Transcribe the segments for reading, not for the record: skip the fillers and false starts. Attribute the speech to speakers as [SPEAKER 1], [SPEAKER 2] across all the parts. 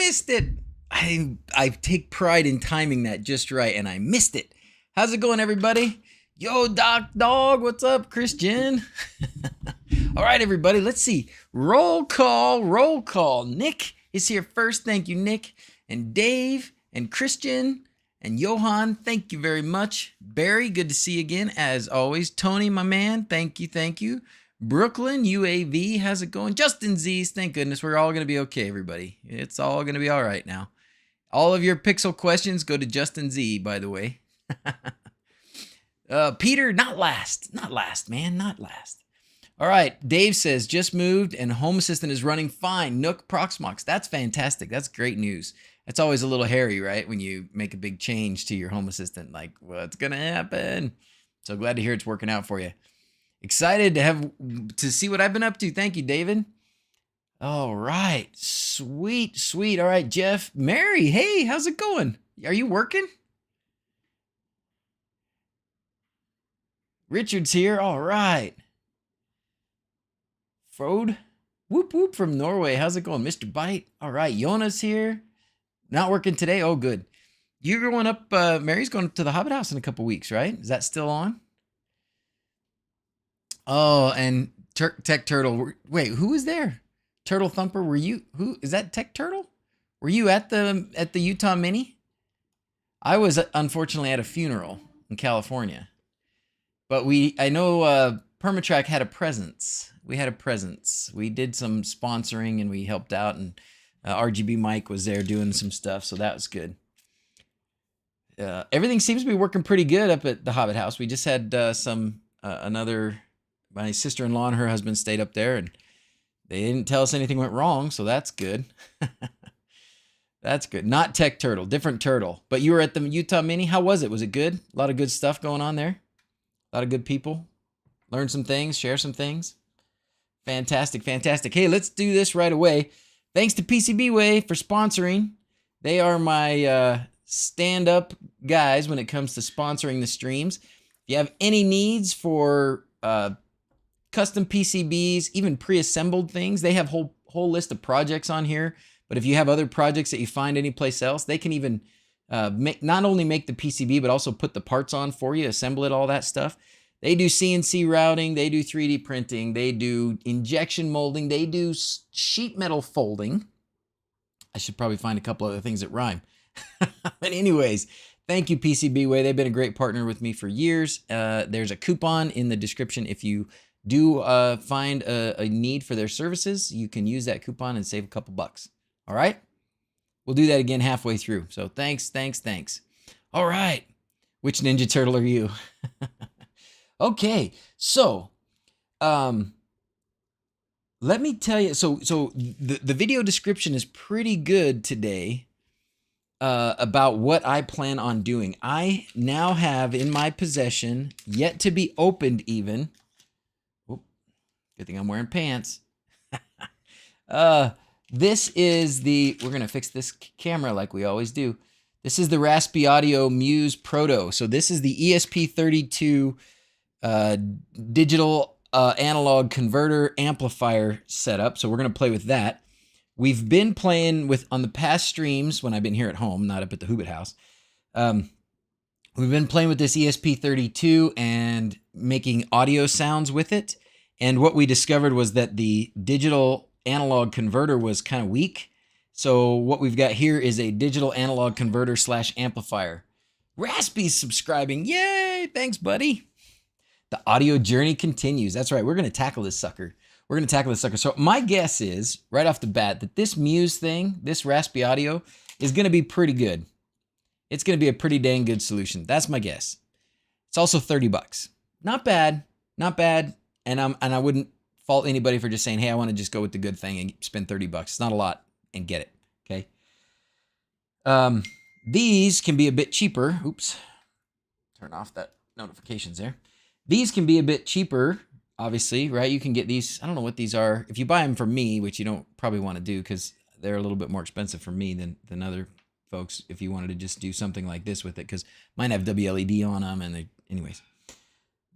[SPEAKER 1] missed it. I take pride in timing that just right, and I missed it. How's it going, everybody? Yo, Doc Dog, what's up, Christian? All right, everybody, let's see. Roll call, roll call. Nick is here first. Thank you, Nick. And Dave and Christian and Johan, thank you very much. Barry, good to see you again, as always. Tony, my man, thank you, thank you. Brooklyn, UAV, how's it going? DrZzs, thank goodness. We're all going to be okay, everybody. It's all going to be all right now. All of your Pixel questions go to Justin Z, by the way. Peter, not last, man, not last. All right, Dave says, just moved and Home Assistant is running fine. Nook Proxmox, that's fantastic. That's great news. It's always a little hairy, right? When you make a big change to your Home Assistant, like what's going to happen? So glad to hear it's working out for you. Excited to see what I've been up to. Thank you, David. All right, sweet, sweet. All right, Jeff, Mary, hey, how's it going? Are you working? Richard's here. All right. Frode, whoop whoop from Norway. How's it going, Mr. Bite? All right, Jonas here. Not working today. Oh, good. You're going up. Mary's going to the Hobbit House in a couple weeks, right? Is that still on? Oh, and Tech Turtle. Wait, who was there? Turtle Thumper. Were you? Who is that? Tech Turtle? Were you at the Utah Mini? I was unfortunately at a funeral in California, but I know Permatrack had a presence. We had a presence. We did some sponsoring and we helped out, and RGB Mike was there doing some stuff, so that was good. Everything seems to be working pretty good up at the Hobbit House. We just had my sister-in-law and her husband stayed up there, and they didn't tell us anything went wrong, so that's good. That's good. Not Tech Turtle, different turtle. But you were at the Utah Mini. How was it? Was it good? A lot of good stuff going on there. A lot of good people. Learn some things, share some things. Fantastic, fantastic. Hey, let's do this right away. Thanks to PCBWay for sponsoring. They are my stand-up guys when it comes to sponsoring the streams. If you have any needs for custom PCBs, even pre-assembled things, they have whole list of projects on here. But if you have other projects that you find anyplace else, they can even not only make the PCB, but also put the parts on for you, assemble it, all that stuff. They do CNC routing, they do 3D printing, they do injection molding, they do sheet metal folding. I should probably find a couple other things that rhyme. But anyways, thank you, PCBWay. They've been a great partner with me for years. There's a coupon in the description. If you do find a need for their services, you can use that coupon and save a couple bucks. All right? We'll do that again halfway through. So thanks. All right. Which Ninja Turtle are you? Okay, so let me tell you. So the video description is pretty good today about what I plan on doing. I now have in my possession, yet to be opened even. Whoop, good thing I'm wearing pants. This is we're going to fix this camera like we always do. This is the Raspiaudio Muse Proto. So this is the ESP32 digital analog converter amplifier setup. So we're going to play with that. We've been playing with, on the past streams when I've been here at home, not up at the Hobbit House. We've been playing with this ESP32 and making audio sounds with it. And what we discovered was that the digital analog converter was kind of weak. So what we've got here is a digital analog converter / amplifier. Raspy's subscribing. Yay! Thanks, buddy. The audio journey continues. That's right. We're going to tackle this sucker. So my guess is, right off the bat, that this Muse thing, this Raspiaudio, is going to be pretty good. It's going to be a pretty dang good solution. That's my guess. It's also $30. Not bad. And I wouldn't fault anybody for just saying, hey, I want to just go with the good thing and spend $30. It's not a lot, and get it. Okay. These can be a bit cheaper. Oops. Turn off that notifications there. These can be a bit cheaper, obviously, right? You can get these. I don't know what these are. If you buy them from me, which you don't probably want to do because they're a little bit more expensive for me than other folks, if you wanted to just do something like this with it, because mine have wLED on them. And anyways,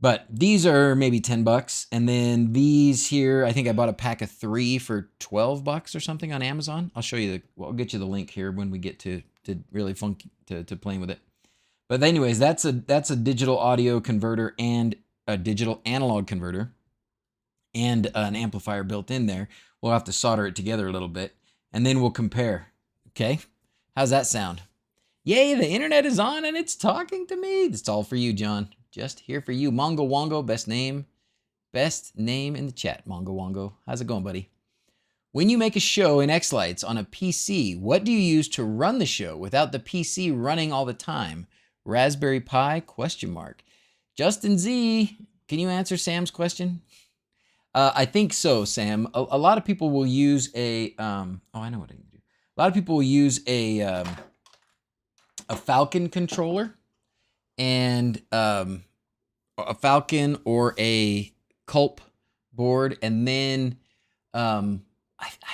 [SPEAKER 1] But these are maybe $10. And then these here, I think I bought a pack of 3 for $12 or something on Amazon. I'll show you I'll get you the link here when we get to really funky to playing with it. But anyways, that's a digital audio converter and a digital analog converter and an amplifier built in there. We'll have to solder it together a little bit and then we'll compare. Okay? How's that sound? Yay, the internet is on and it's talking to me. It's all for you, John. Just here for you. Mongo Wongo, best name in the chat. Mongo Wongo. How's it going, buddy? When you make a show in X-Lights on a PC, what do you use to run the show without the PC running all the time? Raspberry Pi? ? Justin Z, can you answer Sam's question? I think so, Sam. A lot of people will use a, oh, I know what I can do. A lot of people will use a Falcon controller and a Falcon or a Culp board, and then I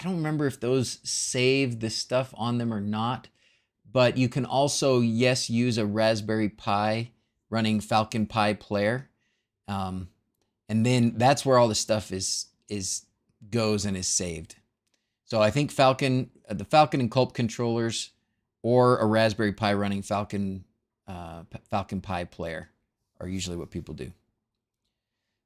[SPEAKER 1] don't remember if those save the stuff on them or not, but you can also, yes, use a Raspberry Pi running Falcon Pi player, and then that's where all the stuff goes and is saved. So I think the Falcon and Culp controllers, or a Raspberry Pi running Falcon Pi player are usually what people do.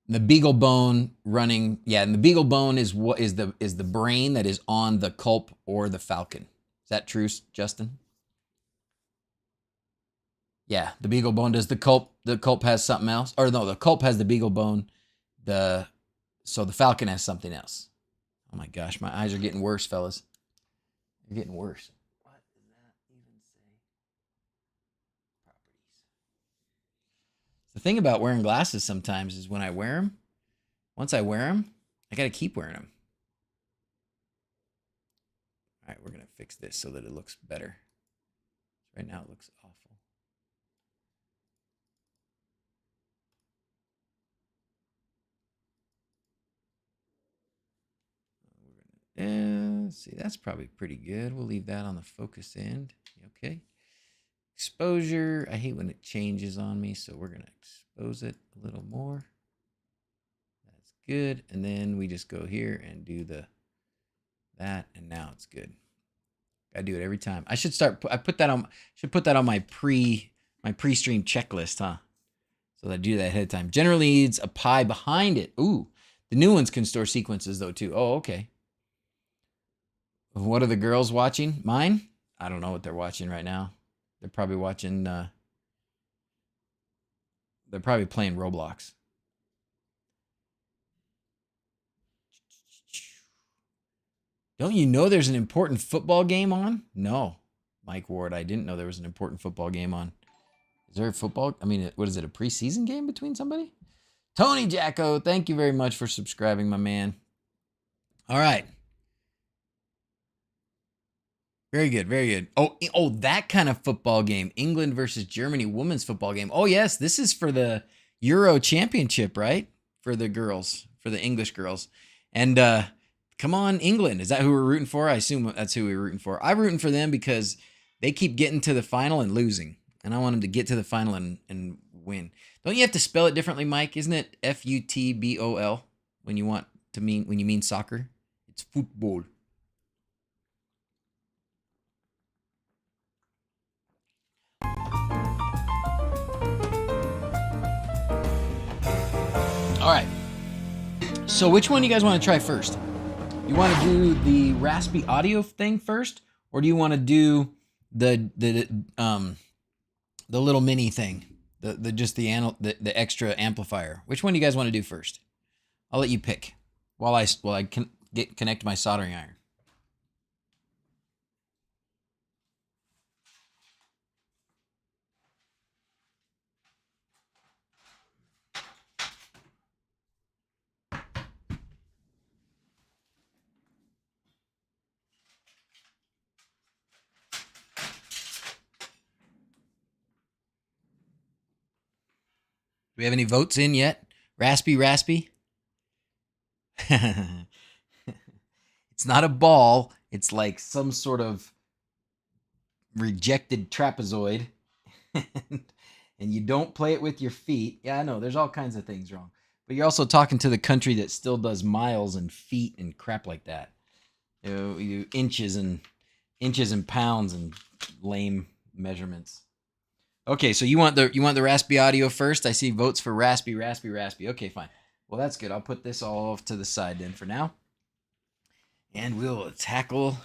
[SPEAKER 1] The BeagleBone running, yeah, and the BeagleBone is what is the brain that is on the Culp or the Falcon. Is that true, Justin? Yeah, the BeagleBone does the Culp has something else, or no, the Culp has the BeagleBone. So the Falcon has something else. Oh my gosh, my eyes are getting worse, fellas. They're getting worse. What does that even say? Properties. The thing about wearing glasses sometimes is when I wear them, once I wear them, I got to keep wearing them. All right, we're going to fix this so that it looks better. Right now it looks awful. See, that's probably pretty good. We'll leave that on the focus end. Okay. Exposure. I hate when it changes on me, so we're going to expose it a little more. That's good. And then we just go here and do that, and now it's good. I do it every time. I should start. I put that on. Should put that on my pre-stream checklist, huh? So I do that ahead of time. Generally needs a Pi behind it. Ooh, the new ones can store sequences though too. Oh, okay. What are the girls watching? Mine? I don't know what they're watching right now. They're probably watching. They're probably playing Roblox. Don't you know there's an important football game on? No, Mike Ward, I didn't know there was an important football game on. Is there a football? I mean, what is it, a preseason game between somebody? Tony Jacko, thank you very much for subscribing, my man. All right. Very good, very good. Oh, that kind of football game. England versus Germany women's football game. Oh, yes, this is for the Euro Championship, right? For the girls, for the English girls. And come on, England. Is that who we're rooting for? I assume that's who we're rooting for. I'm rooting for them because they keep getting to the final and losing. And I want them to get to the final and win. Don't you have to spell it differently, Mike? Isn't it F-U-T-B-O-L when you mean soccer? It's football. All right. So which one do you guys want to try first? You want to do the Raspiaudio thing first, or do you want to do the little mini thing, the extra amplifier? Which one do you guys want to do first? I'll let you pick while I connect my soldering iron. Do we have any votes in yet? Raspy? It's not a ball. It's like some sort of rejected trapezoid. and you don't play it with your feet. Yeah, I know there's all kinds of things wrong. But you're also talking to the country that still does miles and feet and crap like that. You inches and pounds and lame measurements. Okay, so you want the Raspiaudio first? I see votes for Raspi. Okay, fine. Well, that's good. I'll put this all off to the side then for now. And we'll tackle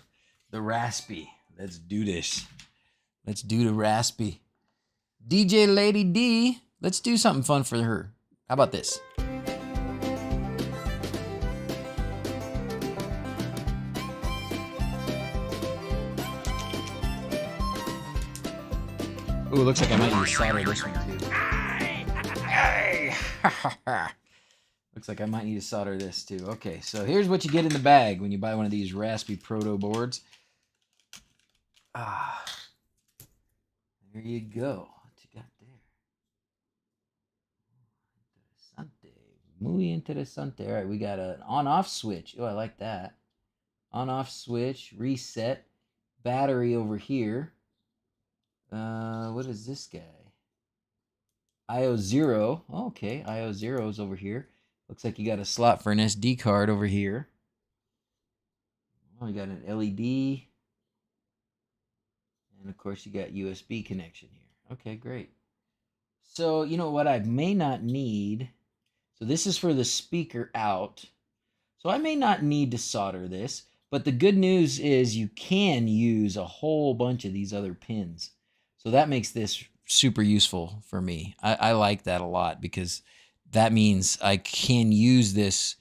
[SPEAKER 1] the Raspi. Let's do this. Let's do the Raspi. DJ Lady D, let's do something fun for her. How about this? Ooh, looks like I might need to solder this one too. Looks like I might need to solder this too. Okay, so here's what you get in the bag when you buy one of these Raspi Proto boards. There you go. What you got there? Interesante. Muy interesante. All right, we got an on-off switch. Oh, I like that. On-off switch, reset, battery over here. What is this guy? IO0. Oh, okay, IO0 is over here. Looks like you got a slot for an SD card over here. Oh, you got an LED. And of course, you got USB connection here. Okay, great. So, you know what I may not need? So this is for the speaker out. So I may not need to solder this, but the good news is you can use a whole bunch of these other pins. So that makes this super useful for me. I like that a lot because that means I can use this.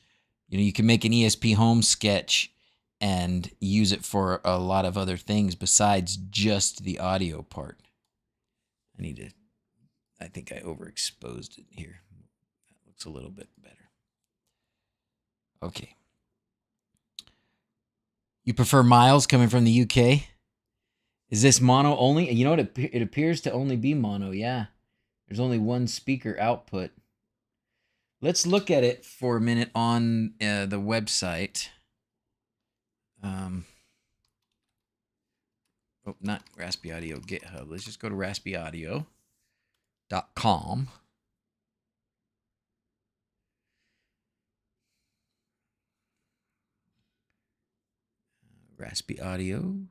[SPEAKER 1] You know, you can make an ESP home sketch and use it for a lot of other things besides just the audio part. I think I overexposed it here. That looks a little bit better. Okay. You prefer miles coming from the UK? Is this mono only? You know what? It appears to only be mono. Yeah. There's only one speaker output. Let's look at it for a minute on the website. Oh, not Raspiaudio, GitHub. Let's just go to raspiaudio.com. Raspiaudio.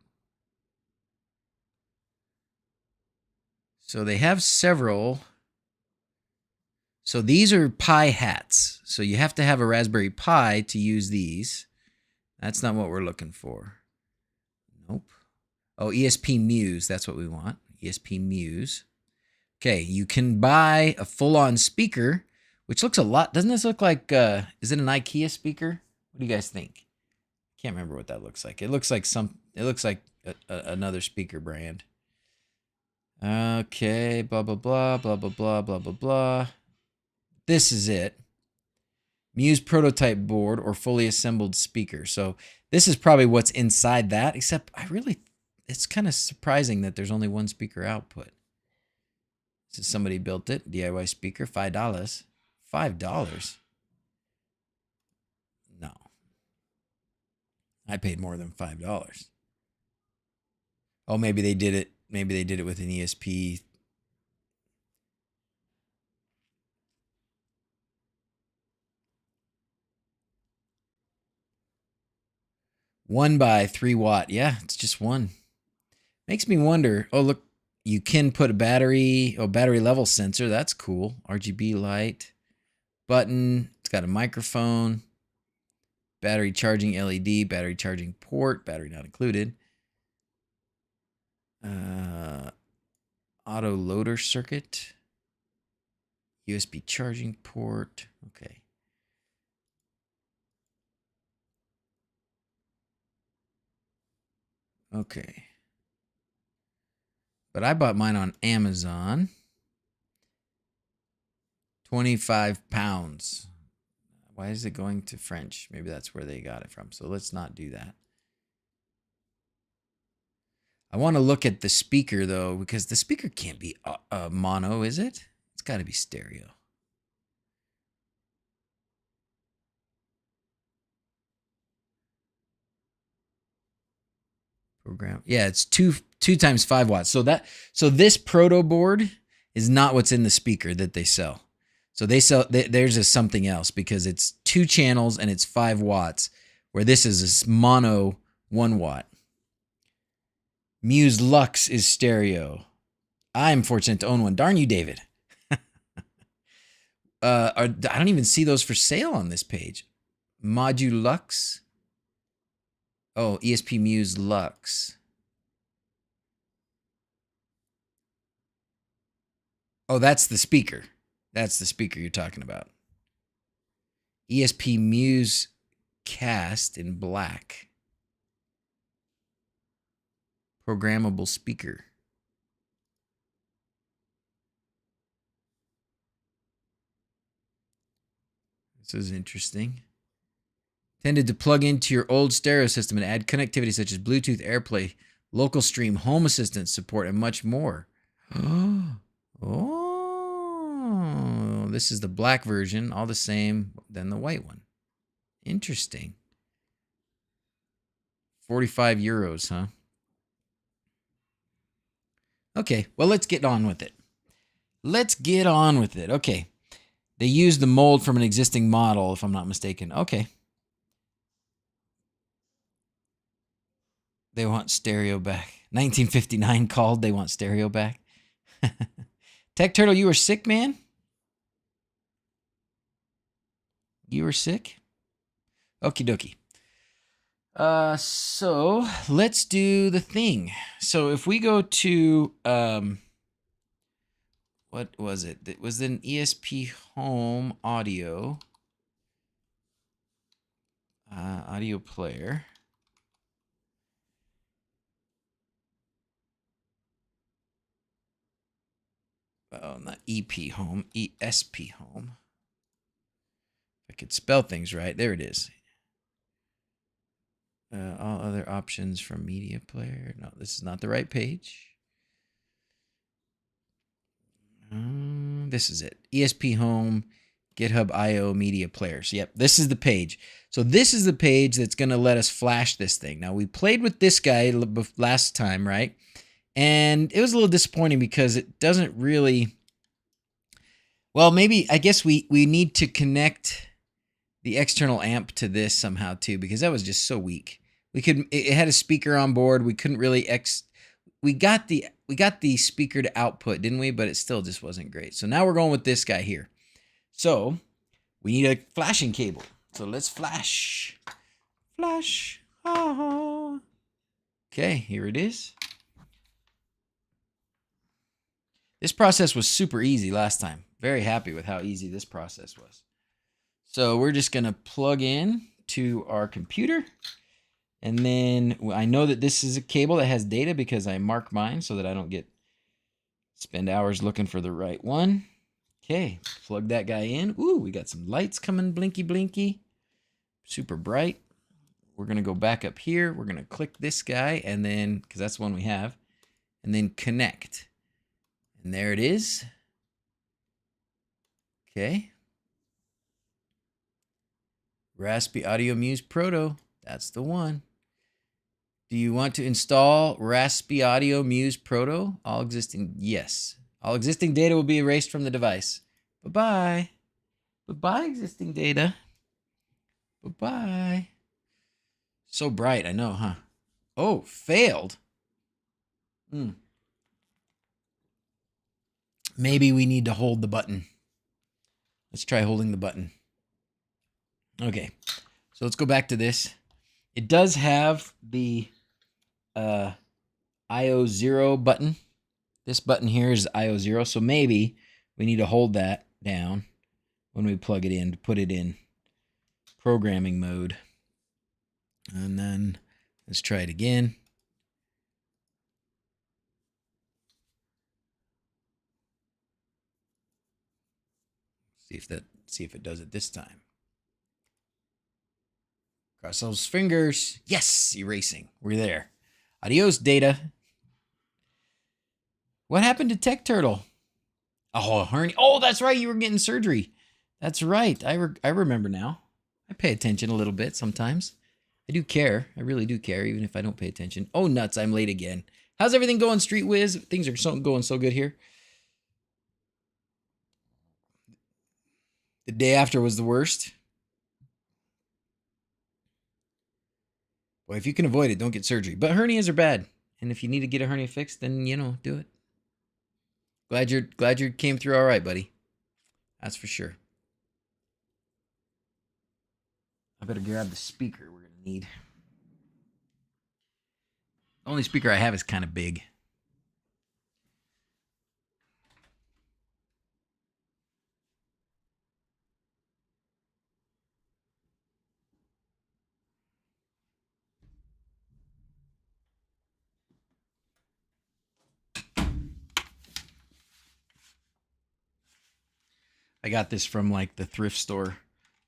[SPEAKER 1] So they have several. So these are Pi hats. So you have to have a Raspberry Pi to use these. That's not what we're looking for. Nope. Oh, ESP Muse. That's what we want. ESP Muse. Okay, you can buy a full-on speaker, which looks a lot. Doesn't this look like, is it an IKEA speaker? What do you guys think? Can't remember what that looks like. It looks like another speaker brand. Okay, blah, blah, blah, blah, blah, blah, blah, blah, blah. This is it. Muse prototype board or fully assembled speaker. So this is probably what's inside that, except it's kind of surprising that there's only one speaker output. So somebody built it, DIY speaker, $5. $5? No. I paid more than $5. Oh, maybe they did it. Maybe they did it with an ESP. One by 3 watt. Yeah, it's just one. Makes me wonder. Oh, look, you can put a battery level sensor. That's cool. RGB light. Button. It's got a microphone. Battery charging LED. Battery charging port. Battery not included. Auto loader circuit. USB charging port. Okay. Okay. But I bought mine on Amazon. 25 pounds. Why is it going to French? Maybe that's where they got it from. So let's not do that. I want to look at the speaker, though, because the speaker can't be mono, is it? It's got to be stereo. Program. Yeah, it's two times 5 watts. So this Proto board is not what's in the speaker that they sell. So they sell, there's a something else because it's 2 channels and it's 5 watts, where this is a mono 1 watt. Muse Lux is stereo. I'm fortunate to own one. Darn you, David. I don't even see those for sale on this page. Modulux. Oh, ESP Muse Lux. Oh, that's the speaker. That's the speaker you're talking about. ESP Muse Cast in black. Programmable speaker. This is interesting. Intended to plug into your old stereo system and add connectivity such as Bluetooth, AirPlay, local stream, home assistant support, and much more. Oh, this is the black version, all the same than the white one. Interesting. 45 euros, huh? Okay, well, let's get on with it. Let's get on with it. Okay. They used the mold from an existing model, if I'm not mistaken. Okay. They want stereo back. 1959 called. They want stereo back. Tech Turtle, you were sick, man? You were sick? Okie dokie. So let's do the thing. So if we go to, what was it? It was an ESP Home audio, audio player. Oh, not EP Home, ESP Home. If I could spell things right. There it is. All other options from media player. No, this is not the right page. This is it. ESP Home, GitHub IO media players. Yep, this is the page. So this is the page that's going to let us flash this thing. Now, we played with this guy last time, right? And it was a little disappointing because it doesn't really... Well, maybe, I guess we need to connect the external amp to this somehow too, because that was just so weak. It had a speaker on board. We couldn't really we got the speaker to output, didn't we? But it still just wasn't great. So now we're going with this guy here. So we need a flashing cable. So let's flash. Flash. Ah. Okay, here it is. This process was super easy last time. Very happy with how easy this process was. So we're just going to plug in to our computer. And then I know that this is a cable that has data because I mark mine so that I don't spend hours looking for the right one. Okay, plug that guy in. Ooh, we got some lights coming, blinky, blinky. Super bright. We're going to go back up here. We're going to click this guy and then, because that's the one we have, and then connect. And there it is. Okay. Raspiaudio Muse Proto. That's the one. Do you want to install Raspiaudio Muse Proto? All existing, yes. All existing data will be erased from the device. Bye-bye. Bye-bye, existing data. Bye-bye. So bright, I know, huh? Oh, failed. Maybe we need to hold the button. Let's try holding the button. Okay, so let's go back to this. It does have the IO0 button. This button here is IO0, so maybe we need to hold that down when we plug it in to put it in programming mode. And then let's try it again. See if it does it this time. Cross those fingers. Yes, erasing. We're there. Adios, data. What happened to Tech Turtle? Oh, hernia. Oh, that's right. You were getting surgery. That's right. I remember now. I pay attention a little bit sometimes. I do care. I really do care, even if I don't pay attention. Oh, nuts. I'm late again. How's everything going, Street Wiz? Things are going so good here. The day after was the worst. Well, if you can avoid it, don't get surgery. But hernias are bad. And if you need to get a hernia fixed, then, you know, do it. Glad you came through all right, buddy. That's for sure. I better grab the speaker we're going to need. The only speaker I have is kind of big. I got this from like the thrift store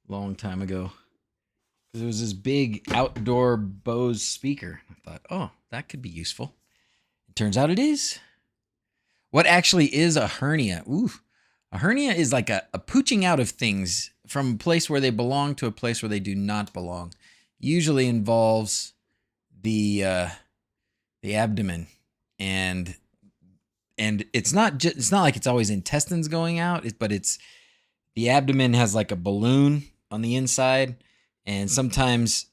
[SPEAKER 1] a long time ago. Because it was this big outdoor Bose speaker. I thought, oh, that could be useful. It turns out it is. What actually is a hernia? Ooh, a hernia is like a pooching out of things from a place where they belong to a place where they do not belong. Usually involves the abdomen, and it's not like it's always intestines going out, but it's the abdomen has like a balloon on the inside, and sometimes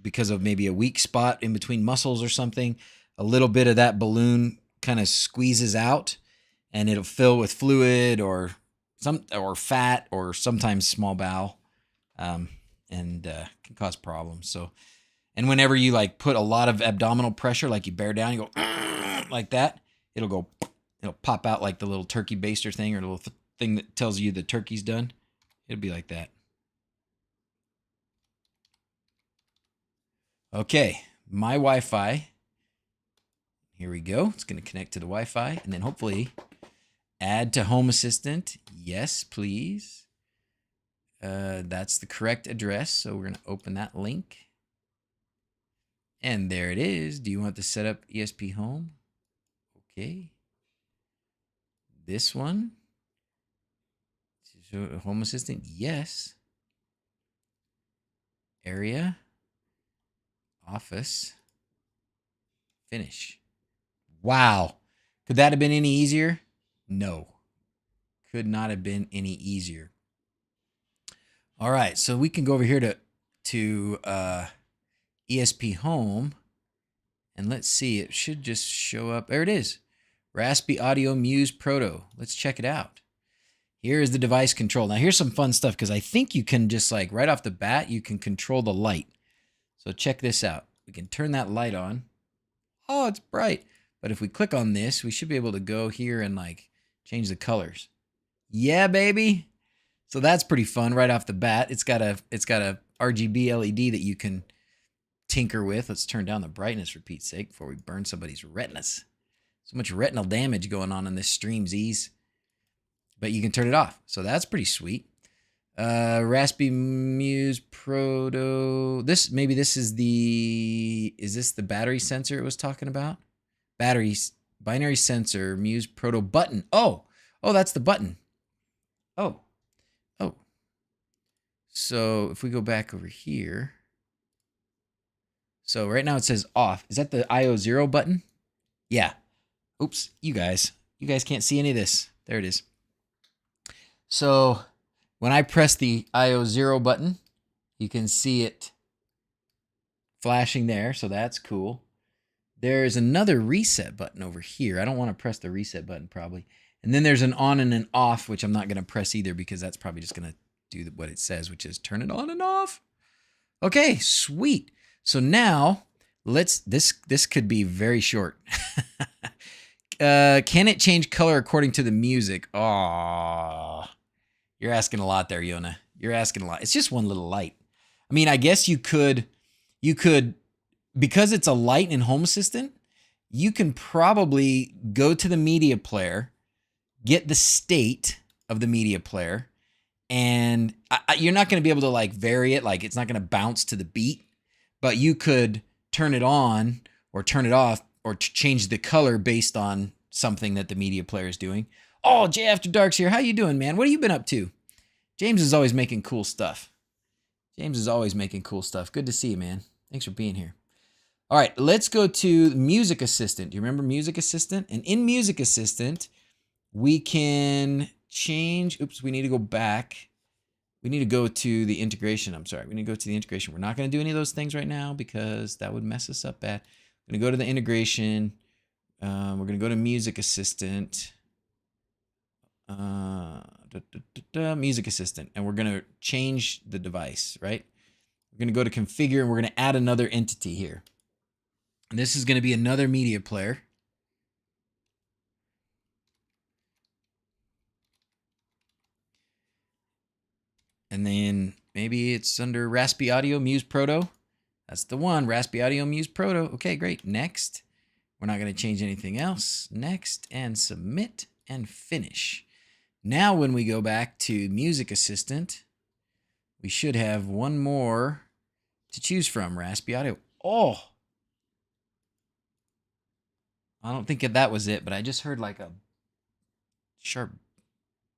[SPEAKER 1] because of maybe a weak spot in between muscles or something, a little bit of that balloon kind of squeezes out, and it'll fill with fluid or fat or sometimes small bowel, and can cause problems. So, and whenever you like put a lot of abdominal pressure, like you bear down, you go like that, it'll pop out like the little turkey baster thing or the little thing that tells you the turkey's done. It'll be like that. Okay, my Wi-Fi. Here we go. It's going to connect to the Wi-Fi, and then hopefully add to Home Assistant. Yes, please. That's the correct address, so we're going to open that link. And there it is. Do you want to set up ESP Home? Okay. This one. Home Assistant, yes. Area. Office. Finish. Wow. Could that have been any easier? No. Could not have been any easier. All right, so we can go over here to ESP Home, and let's see. It should just show up. There it is. Raspiaudio Muse Proto. Let's check it out. Here is the device control. Now here's some fun stuff because I think you can just like right off the bat, you can control the light. So check this out. We can turn that light on. Oh, it's bright. But if we click on this, we should be able to go here and like change the colors. Yeah, baby. So that's pretty fun right off the bat. It's got a RGB LED that you can tinker with. Let's turn down the brightness for Pete's sake before we burn somebody's retinas. So much retinal damage going on in this stream, Z's. But you can turn it off. So that's pretty sweet. Raspi Muse Proto. Is this the battery sensor it was talking about? Binary sensor, Muse Proto button. Oh, that's the button. Oh. So if we go back over here. So right now it says off. Is that the IO0 button? Yeah. Oops, you guys can't see any of this. There it is. So when I press the IO0 button, you can see it flashing there. So that's cool. There's another reset button over here. I don't want to press the reset button probably. And then there's an on and an off, which I'm not going to press either because that's probably just going to do what it says, which is turn it on and off. Okay, sweet. So now this could be very short. Can it change color according to the music? Oh, you're asking a lot there, Yona. You're asking a lot. It's just one little light. I mean, I guess you could, because it's a light in Home Assistant, you can probably go to the media player, get the state of the media player, and you're not going to be able to like vary it. Like it's not going to bounce to the beat, but you could turn it on or turn it off or change the color based on something that the media player is doing. Oh, Jay After Dark's here. How you doing, man? What have you been up to? James is always making cool stuff. Good to see you, man. Thanks for being here. All right, let's go to Music Assistant. Do you remember Music Assistant? And in Music Assistant, we can change. Oops, we need to go back we need to go to the integration. I'm sorry. We need to go to the integration. We're not going to do any of those things right now because that would mess us up bad. We're going to go to the integration. We're going to go to Music Assistant. Music Assistant. And we're going to change the device, right? We're going to go to configure and we're going to add another entity here. And this is going to be another media player. And then maybe it's under Raspiaudio Muse Proto. That's the one, Raspiaudio Muse Proto. Okay, great. Next. We're not going to change anything else. Next, and submit and finish. Now when we go back to Music Assistant, we should have one more to choose from, Raspiaudio. Oh! I don't think that was it, but I just heard like a sharp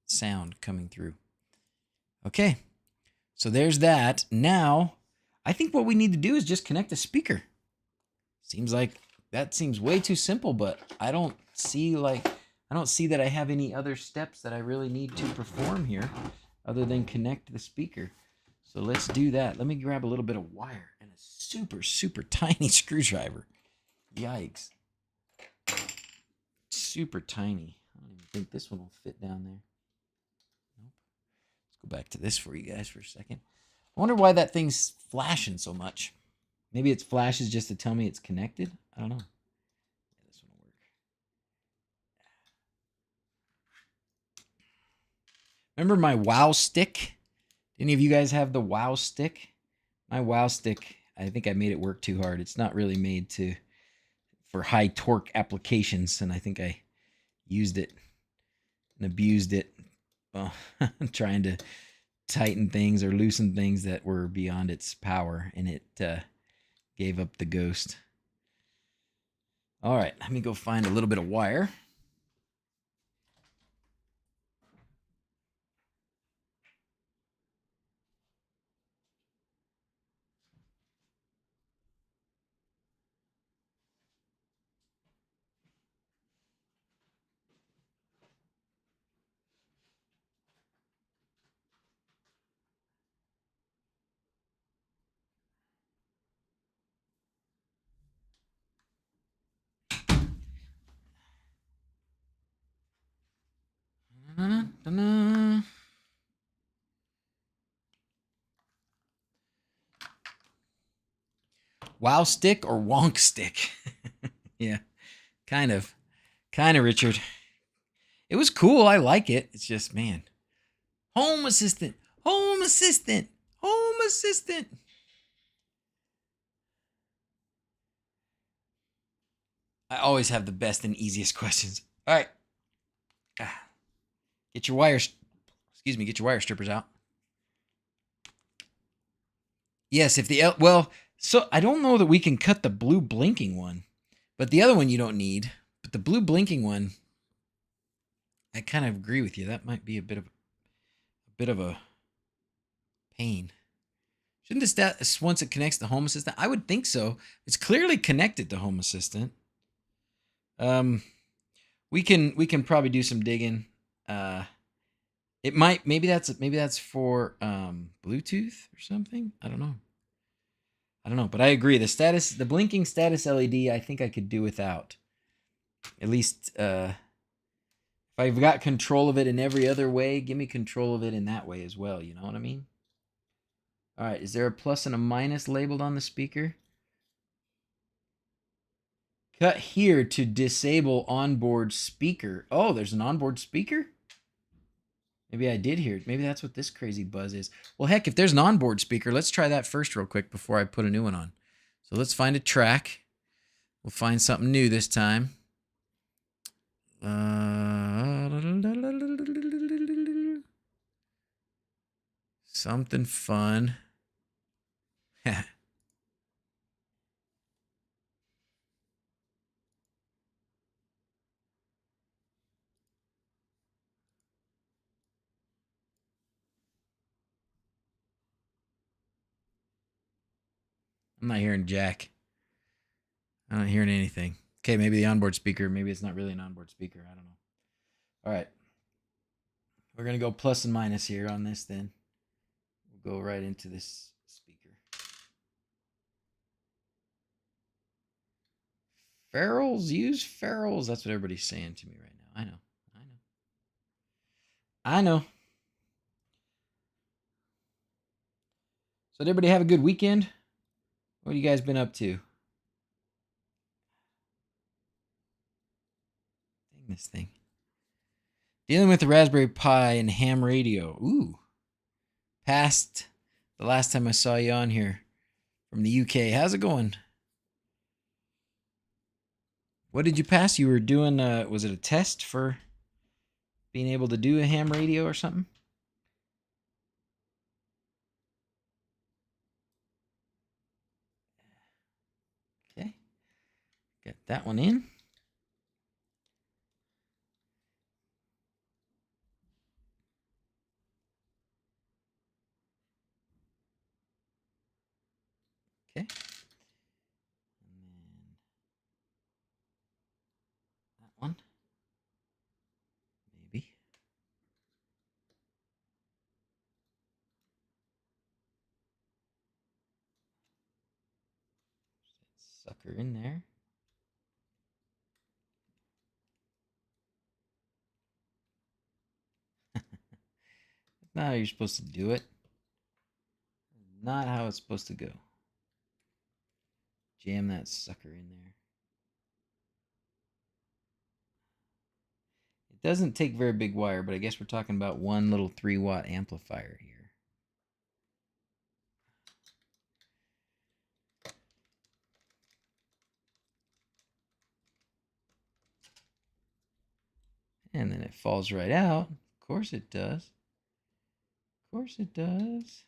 [SPEAKER 1] sound coming through. Okay, so there's that. Now, I think what we need to do is just connect a speaker. Seems like that seems way too simple, but I don't see that I have any other steps that I really need to perform here other than connect the speaker. So let's do that. Let me grab a little bit of wire and a super, super tiny screwdriver. Yikes. Super tiny. I don't even think this one will fit down there. Nope. Let's go back to this for you guys for a second. I wonder why that thing's flashing so much. Maybe it flashes just to tell me it's connected. I don't know. Yeah, this one will work. Remember my WoW stick? Any of you guys have the WoW stick? My WoW stick, I think I made it work too hard. It's not really made for high torque applications, and I think I used it and abused it, trying to tighten things or loosen things that were beyond its power, and it gave up the ghost. All right, let me go find a little bit of wire. Wow stick or wonk stick? Yeah, kind of, Richard. It was cool. I like it. It's just, man, home assistant, home assistant, home assistant. I always have the best and easiest questions. All right, get your wires. Excuse me. Get your wire strippers out. Yes, if the well, so I don't know that we can cut the blue blinking one, but the other one you don't need. But the blue blinking one, I kind of agree with you. That might be a bit of a pain. Shouldn't this once it connects to Home Assistant? I would think so. It's clearly connected to Home Assistant. We can probably do some digging. It might maybe that's for Bluetooth or something. I don't know, but I agree. The blinking status LED, I think I could do without. At least if I've got control of it in every other way, give me control of it in that way as well. You know what I mean? All right, is there a plus and a minus labeled on the speaker? Cut here to disable onboard speaker. Oh, there's an onboard speaker? Maybe I did hear it. Maybe that's what this crazy buzz is. Well, heck, if there's an onboard speaker, let's try that first real quick before I put a new one on. So let's find a track. We'll find something new this time. Something fun. I'm not hearing jack. I'm not hearing anything. Okay, maybe the onboard speaker. Maybe it's not really an onboard speaker. I don't know. All right. We're going to go plus and minus here on this then. go right into this speaker. Ferrules, use ferrules. That's what everybody's saying to me right now. I know. I know. So did everybody have a good weekend? What have you guys been up to? Dang this thing. Dealing with the Raspberry Pi and ham radio. Ooh. Past the last time I saw you on here from the UK. How's it going? What did you pass? You were doing, was it a test for being able to do a ham radio or something? Okay. Got that one in. Okay. And then that one. Maybe. Sucker in there. That's not how you're supposed to do it. Not how it's supposed to go. Jam that sucker in there. It doesn't take very big wire, but I guess we're talking about one little 3-watt amplifier here. And then it falls right out. Of course it does. Of course it does.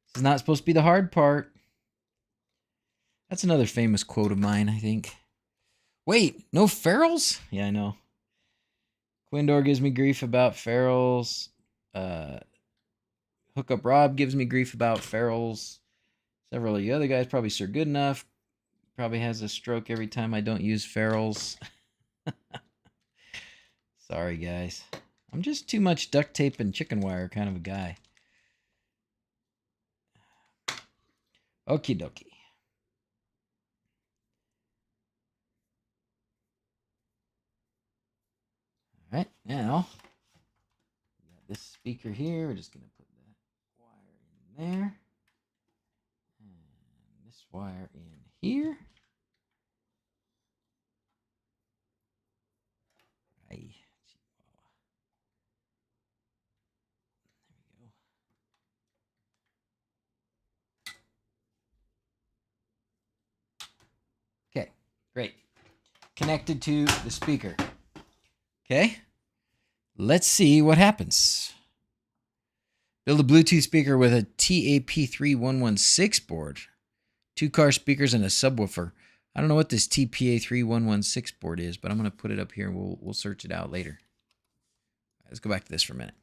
[SPEAKER 1] This is not supposed to be the hard part. That's another famous quote of mine, I think. Wait, no ferrules? Yeah, I know. Quindor gives me grief about ferrules. Hookup Rob gives me grief about ferrules. Several of the other guys, probably Sir Goodenough, probably has a stroke every time I don't use ferrules. Sorry, guys. I'm just too much duct tape and chicken wire kind of a guy. Okie dokie. All right, now we got this speaker here. We're just going to put that wire in there. And this wire in here. Right. There we go. Okay, great. Connected to the speaker. Okay, let's see what happens. Build a Bluetooth speaker with a TAP3116 board. 2 car speakers and a subwoofer. I don't know what this TPA3116 board is, but I'm going to put it up here and we'll search it out later. Let's go back to this for a minute.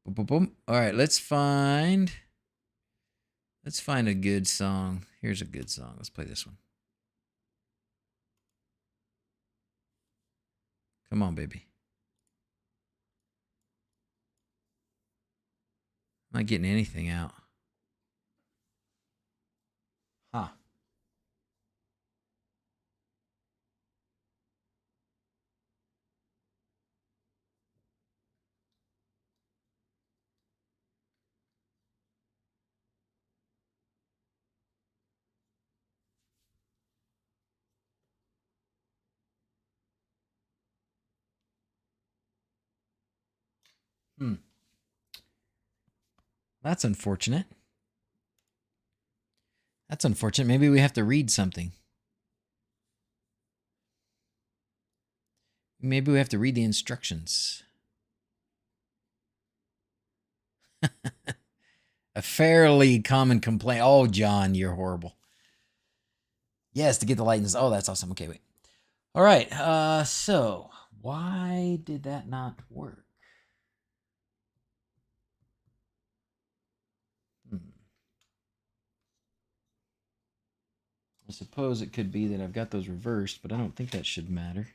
[SPEAKER 1] Boom, boom, boom. All right, let's find a good song. Here's a good song. Let's play this one. Come on, baby. I'm not getting anything out. Huh. That's unfortunate. That's unfortunate. Maybe we have to read something. Maybe we have to read the instructions. A fairly common complaint. Oh, John, you're horrible. Yes, to get the lightness. Oh, that's awesome. Okay, wait. All right. So why did that not work? I suppose it could be that I've got those reversed, but I don't think that should matter.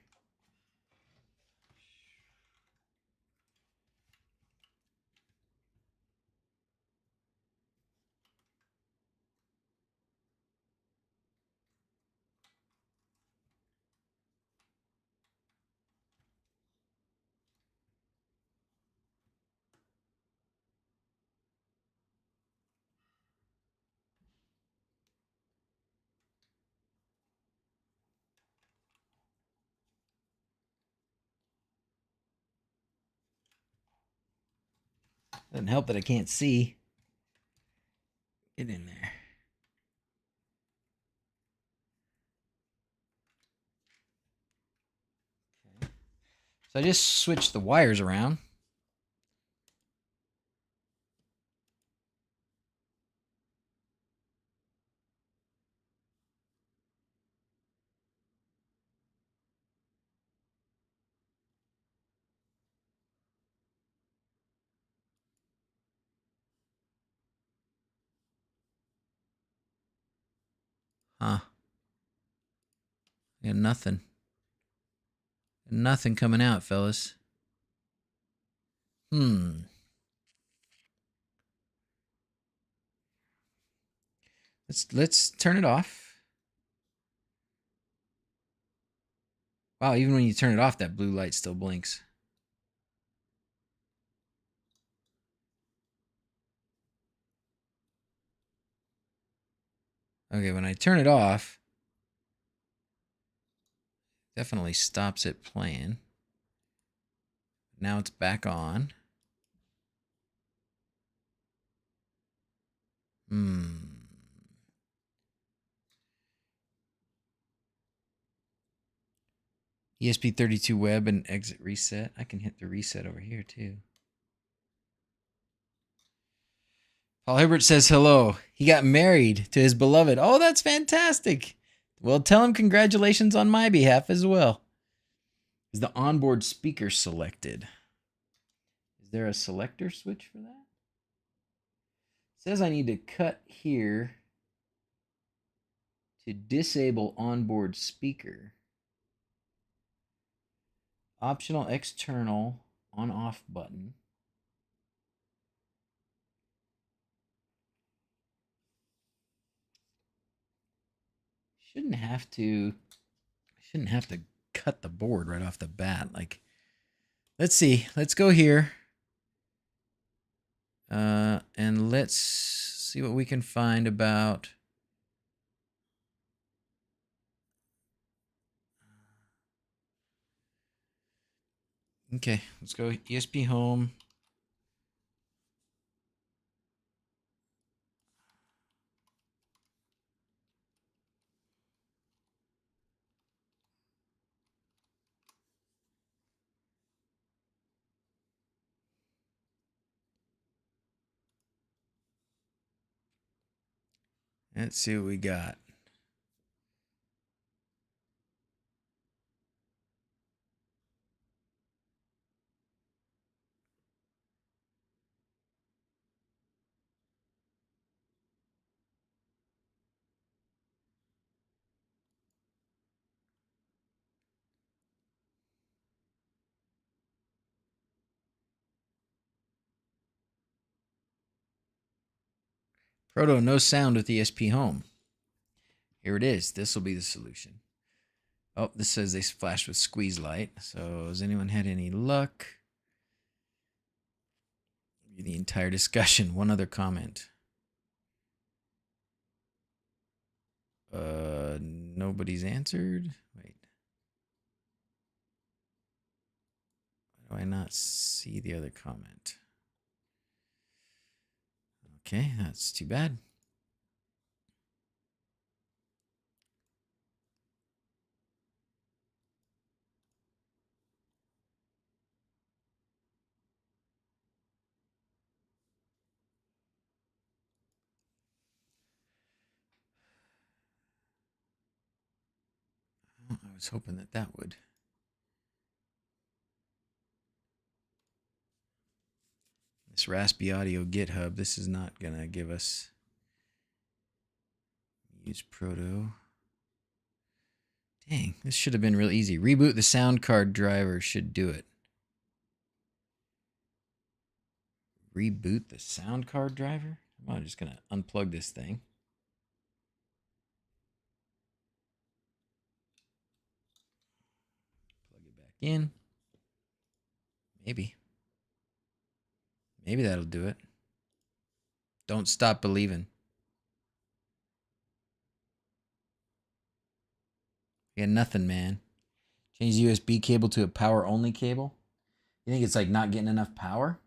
[SPEAKER 1] Doesn't help that I can't see. Get in there. Okay. So I just switched the wires around. Huh. Got nothing. Nothing coming out, fellas. Let's turn it off. Wow, even when you turn it off, that blue light still blinks. Okay, when I turn it off, definitely stops it playing. Now it's back on. ESP32 web and exit reset. I can hit the reset over here too. Paul Hibbert says hello. He got married to his beloved. Oh, that's fantastic. Well, tell him congratulations on my behalf as well. Is the onboard speaker selected? Is there a selector switch for that? It says I need to cut here to disable onboard speaker. Optional external on-off button. Shouldn't have to cut the board right off the bat. Like, let's see. Let's go here. And let's see what we can find about okay, let's go ESP home. Let's see what we got. Proto, no sound with ESP home. Here it is. This will be the solution. Oh, this says they flashed with squeeze light. So has anyone had any luck? The entire discussion. One other comment. Nobody's answered. Wait. Why do I not see the other comment? Okay, that's too bad. I was hoping that would. This Raspiaudio GitHub, this is not going to give us use Proto. Dang, this should have been real easy. Reboot the sound card driver should do it. Reboot the sound card driver? I'm just going to unplug this thing. Plug it back in. Maybe. Maybe that'll do it. Don't stop believing. Yeah, nothing, man. Change the USB cable to a power-only cable. You think it's like not getting enough power?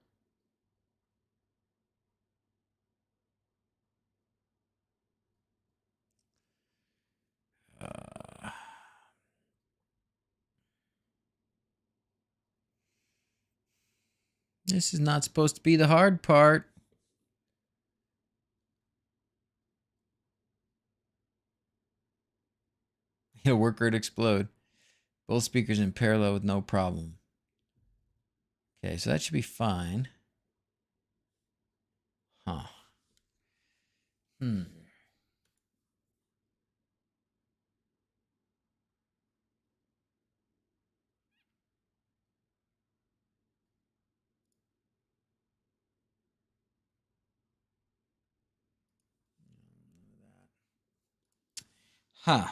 [SPEAKER 1] This is not supposed to be the hard part. It'll work or it explode. Both speakers in parallel with no problem. Okay, so that should be fine. Huh. Huh.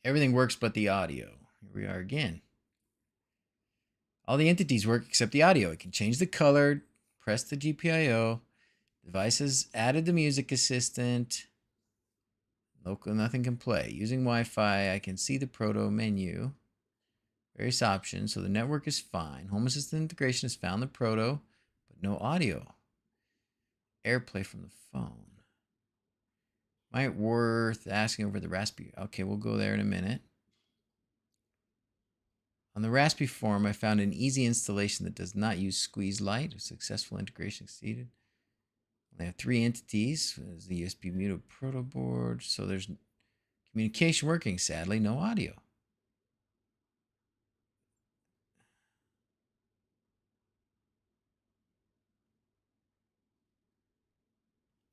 [SPEAKER 1] Everything works but the audio. Here we are again. All the entities work except the audio. It can change the color, press the GPIO. Devices added the music assistant. Local, nothing can play. Using Wi-Fi, I can see the Proto menu. Various options, so the network is fine. Home Assistant integration has found the Proto, but no audio. AirPlay from the phone. Might worth asking over the Raspberry. Okay, we'll go there in a minute. On the Raspberry forum, I found an easy installation that does not use Squeeze Lite. A successful integration succeeded. They have 3 entities. There's the USB Muto Proto board. So there's communication working. Sadly, no audio.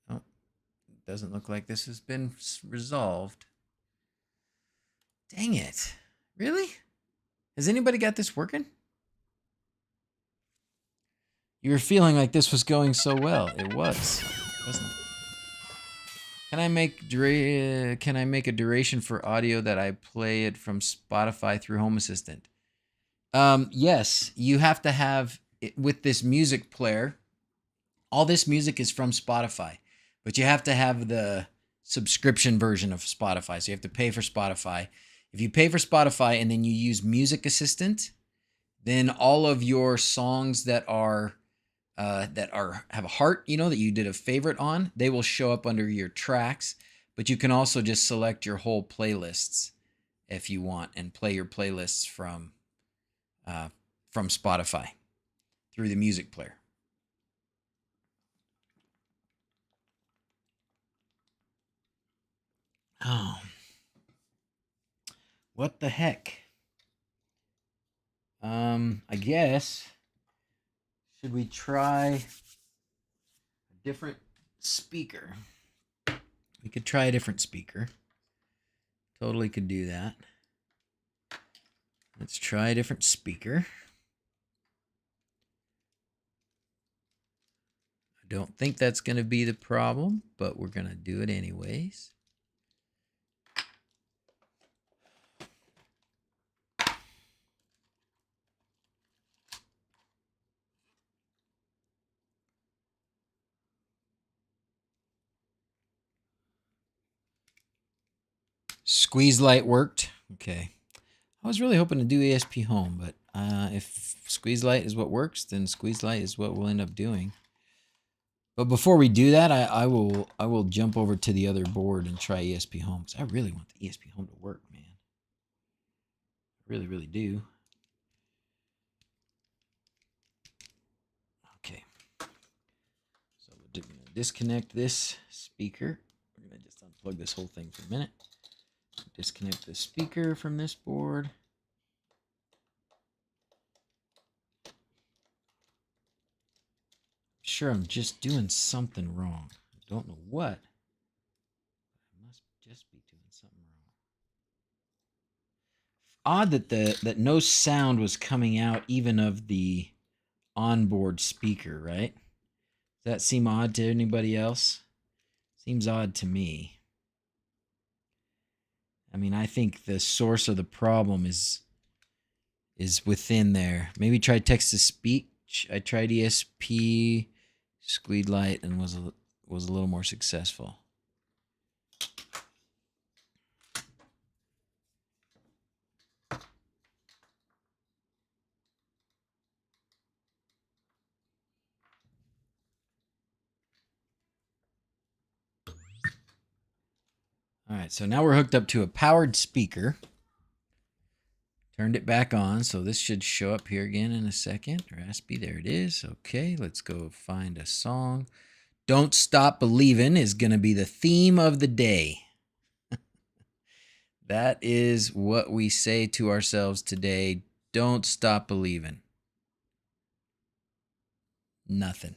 [SPEAKER 1] Oh, it doesn't look like this has been resolved. Dang it. Really? Has anybody got this working? You were feeling like this was going so well. It was, wasn't it? Can I make a duration for audio that I play it from Spotify through Home Assistant? Yes, you have to have it with this music player. All this music is from Spotify, but you have to have the subscription version of Spotify. So you have to pay for Spotify. If you pay for Spotify and then you use Music Assistant, then all of your songs that have a heart, that you did a favorite on, they will show up under your tracks. But you can also just select your whole playlists if you want and play your playlists from Spotify through the music player. Oh, what the heck? I guess, should we try a different speaker? We could try a different speaker. Totally could do that. Let's try a different speaker. I don't think that's going to be the problem, but we're going to do it anyways. Squeeze Lite worked. Okay. I was really hoping to do ESP Home, but if Squeeze Lite is what works, then Squeeze Lite is what we'll end up doing. But before we do that, I will jump over to the other board and try ESP Home, because I really want the ESP Home to work, man. I really, really do. Okay. So we're going to disconnect this speaker. We're going to just unplug this whole thing for a minute. Disconnect the speaker from this board. Sure, I'm just doing something wrong. I don't know what. I must just be doing something wrong. Odd that no sound was coming out even of the onboard speaker, right? Does that seem odd to anybody else? Seems odd to me. I mean, I think the source of the problem is within there. Maybe try text to speech. I tried ESP, Squeeze Lite, and was a little more successful. All right, so now we're hooked up to a powered speaker. Turned it back on, so this should show up here again in a second. Raspy, there it is. Okay, let's go find a song. Don't Stop Believin' is going to be the theme of the day. That is what we say to ourselves today. Don't stop believing. Nothing.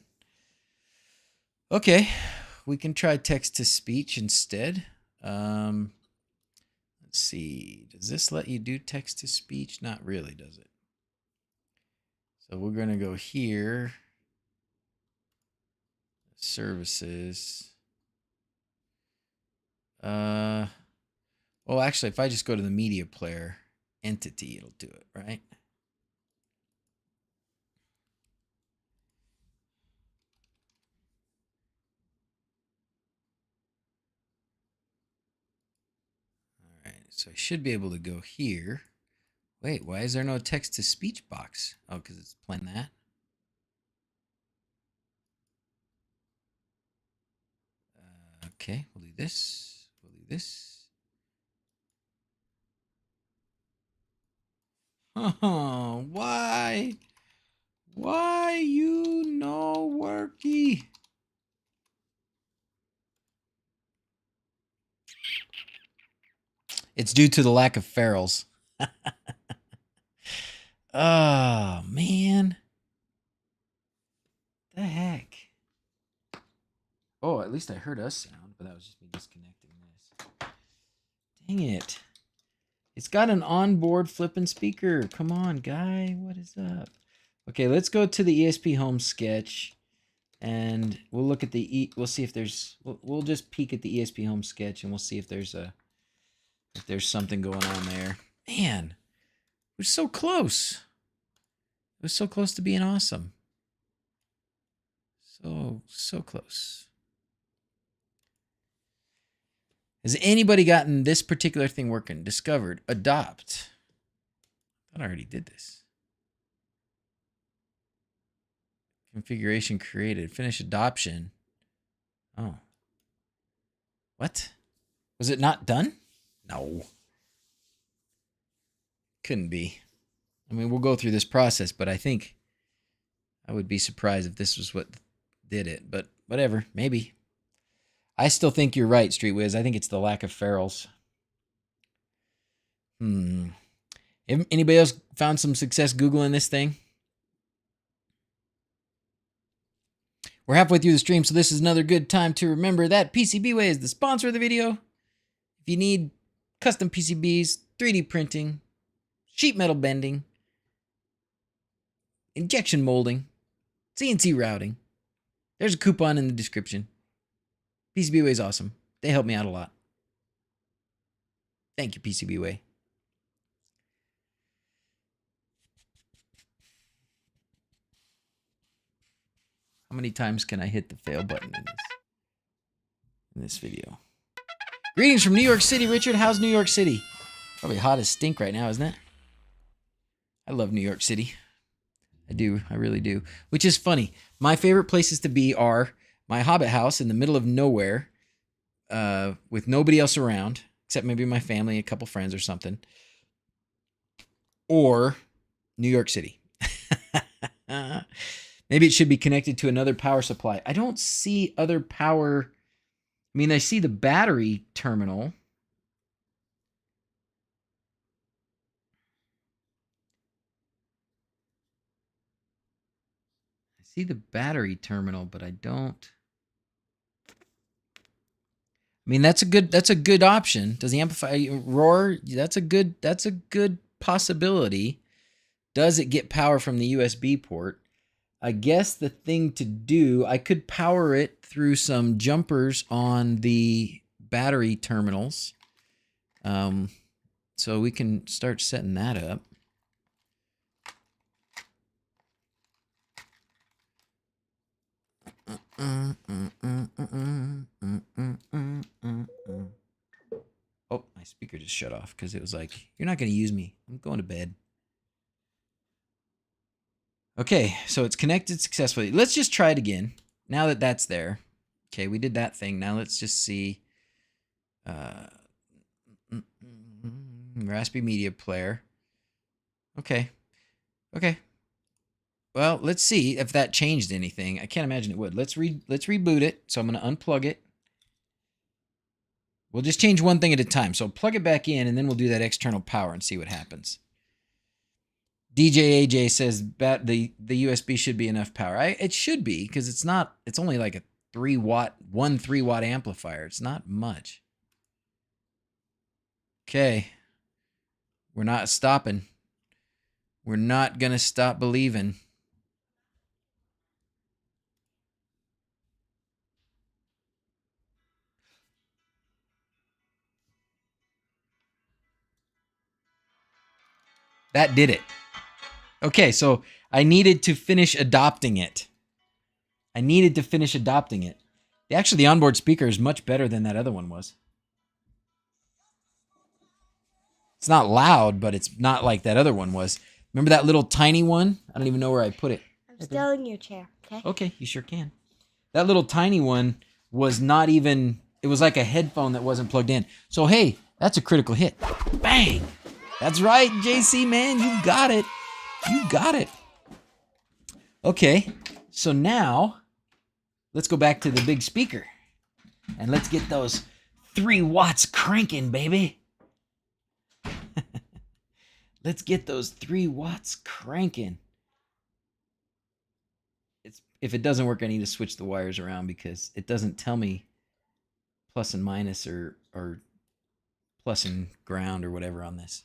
[SPEAKER 1] Okay, we can try text-to-speech instead. Let's see. Does this let you do text-to-speech? Not really, does it? So we're going to go here. Services. Well, actually, if I just go to the media player entity, it'll do it, right? All right, so I should be able to go here. Wait, why is there no text-to-speech box? Oh, because it's playing that. Okay, we'll do this. We'll do this. Oh, why? Why you no worky? It's due to the lack of ferals. Oh, man. The heck? Oh, at least I heard us sound, but that was just me disconnecting this. Dang it. It's got an onboard flipping speaker. Come on, guy. What is up? Okay, let's go to the ESP Home sketch, and we'll look at the we'll see if there's we'll just peek at the ESP Home sketch, and we'll see if there's something going on there. Man, we're so close. It was so close to being awesome. So close. Has anybody gotten this particular thing working? Discovered. Adopt. I thought I already did this. Configuration created. Finish adoption. Oh. What? Was it not done? No. Couldn't be. I mean, we'll go through this process, but I think I would be surprised if this was what did it. But whatever. Maybe. I still think you're right, Streetwiz. I think it's the lack of ferals. Anybody else found some success Googling this thing? We're halfway through the stream, so this is another good time to remember that PCBWay is the sponsor of the video. If you need custom PCBs, 3D printing, sheet metal bending, injection molding, CNC routing, there's a coupon in the description. PCBWay is awesome. They help me out a lot. Thank you, PCBWay. How many times can I hit the fail button in this video? Greetings from New York City, Richard. How's New York City? Probably hot as stink right now, isn't it? I love New York City. I do. I really do. Which is funny. My favorite places to be are my Hobbit house in the middle of nowhere with nobody else around, except maybe my family, a couple friends or something. Or New York City. Maybe it should be connected to another power supply. I don't see other power. I mean, I see the battery terminal. I see the battery terminal, but I don't. I mean, that's a good option. Does the amplify roar? That's a good possibility. Does it get power from the USB port? I guess the thing to do, I could power it through some jumpers on the battery terminals. So we can start setting that up. Oh, my speaker just shut off because it was like, you're not going to use me. I'm going to bed. Okay, so it's connected successfully. Let's just try it again. Now that that's there. Okay, we did that thing. Now let's just see. Raspberry Media Player. Okay. Okay. Well, let's see if that changed anything. I can't imagine it would. Let's reboot it. So I'm going to unplug it. We'll just change one thing at a time. So plug it back in, and then we'll do that external power and see what happens. DJ AJ says the USB should be enough power. It should be, because it's not. It's only like a 3 watt amplifier. It's not much. Okay. We're not stopping. We're not going to stop believing. That did it. Okay, so I needed to finish adopting it. Actually, the onboard speaker is much better than that other one was. It's not loud, but it's not like that other one was. Remember that little tiny one? I don't even know where I put it.
[SPEAKER 2] I'm still in your chair, okay?
[SPEAKER 1] Okay, you sure can. That little tiny one was not even... It was like a headphone that wasn't plugged in. So, hey, that's a critical hit. Bang! That's right, JC, man. You got it. You got it. Okay, so now let's go back to the big speaker. And let's get those 3 watts cranking, baby. Let's get those 3 watts cranking. If it doesn't work, I need to switch the wires around because it doesn't tell me plus and minus or plus and ground or whatever on this.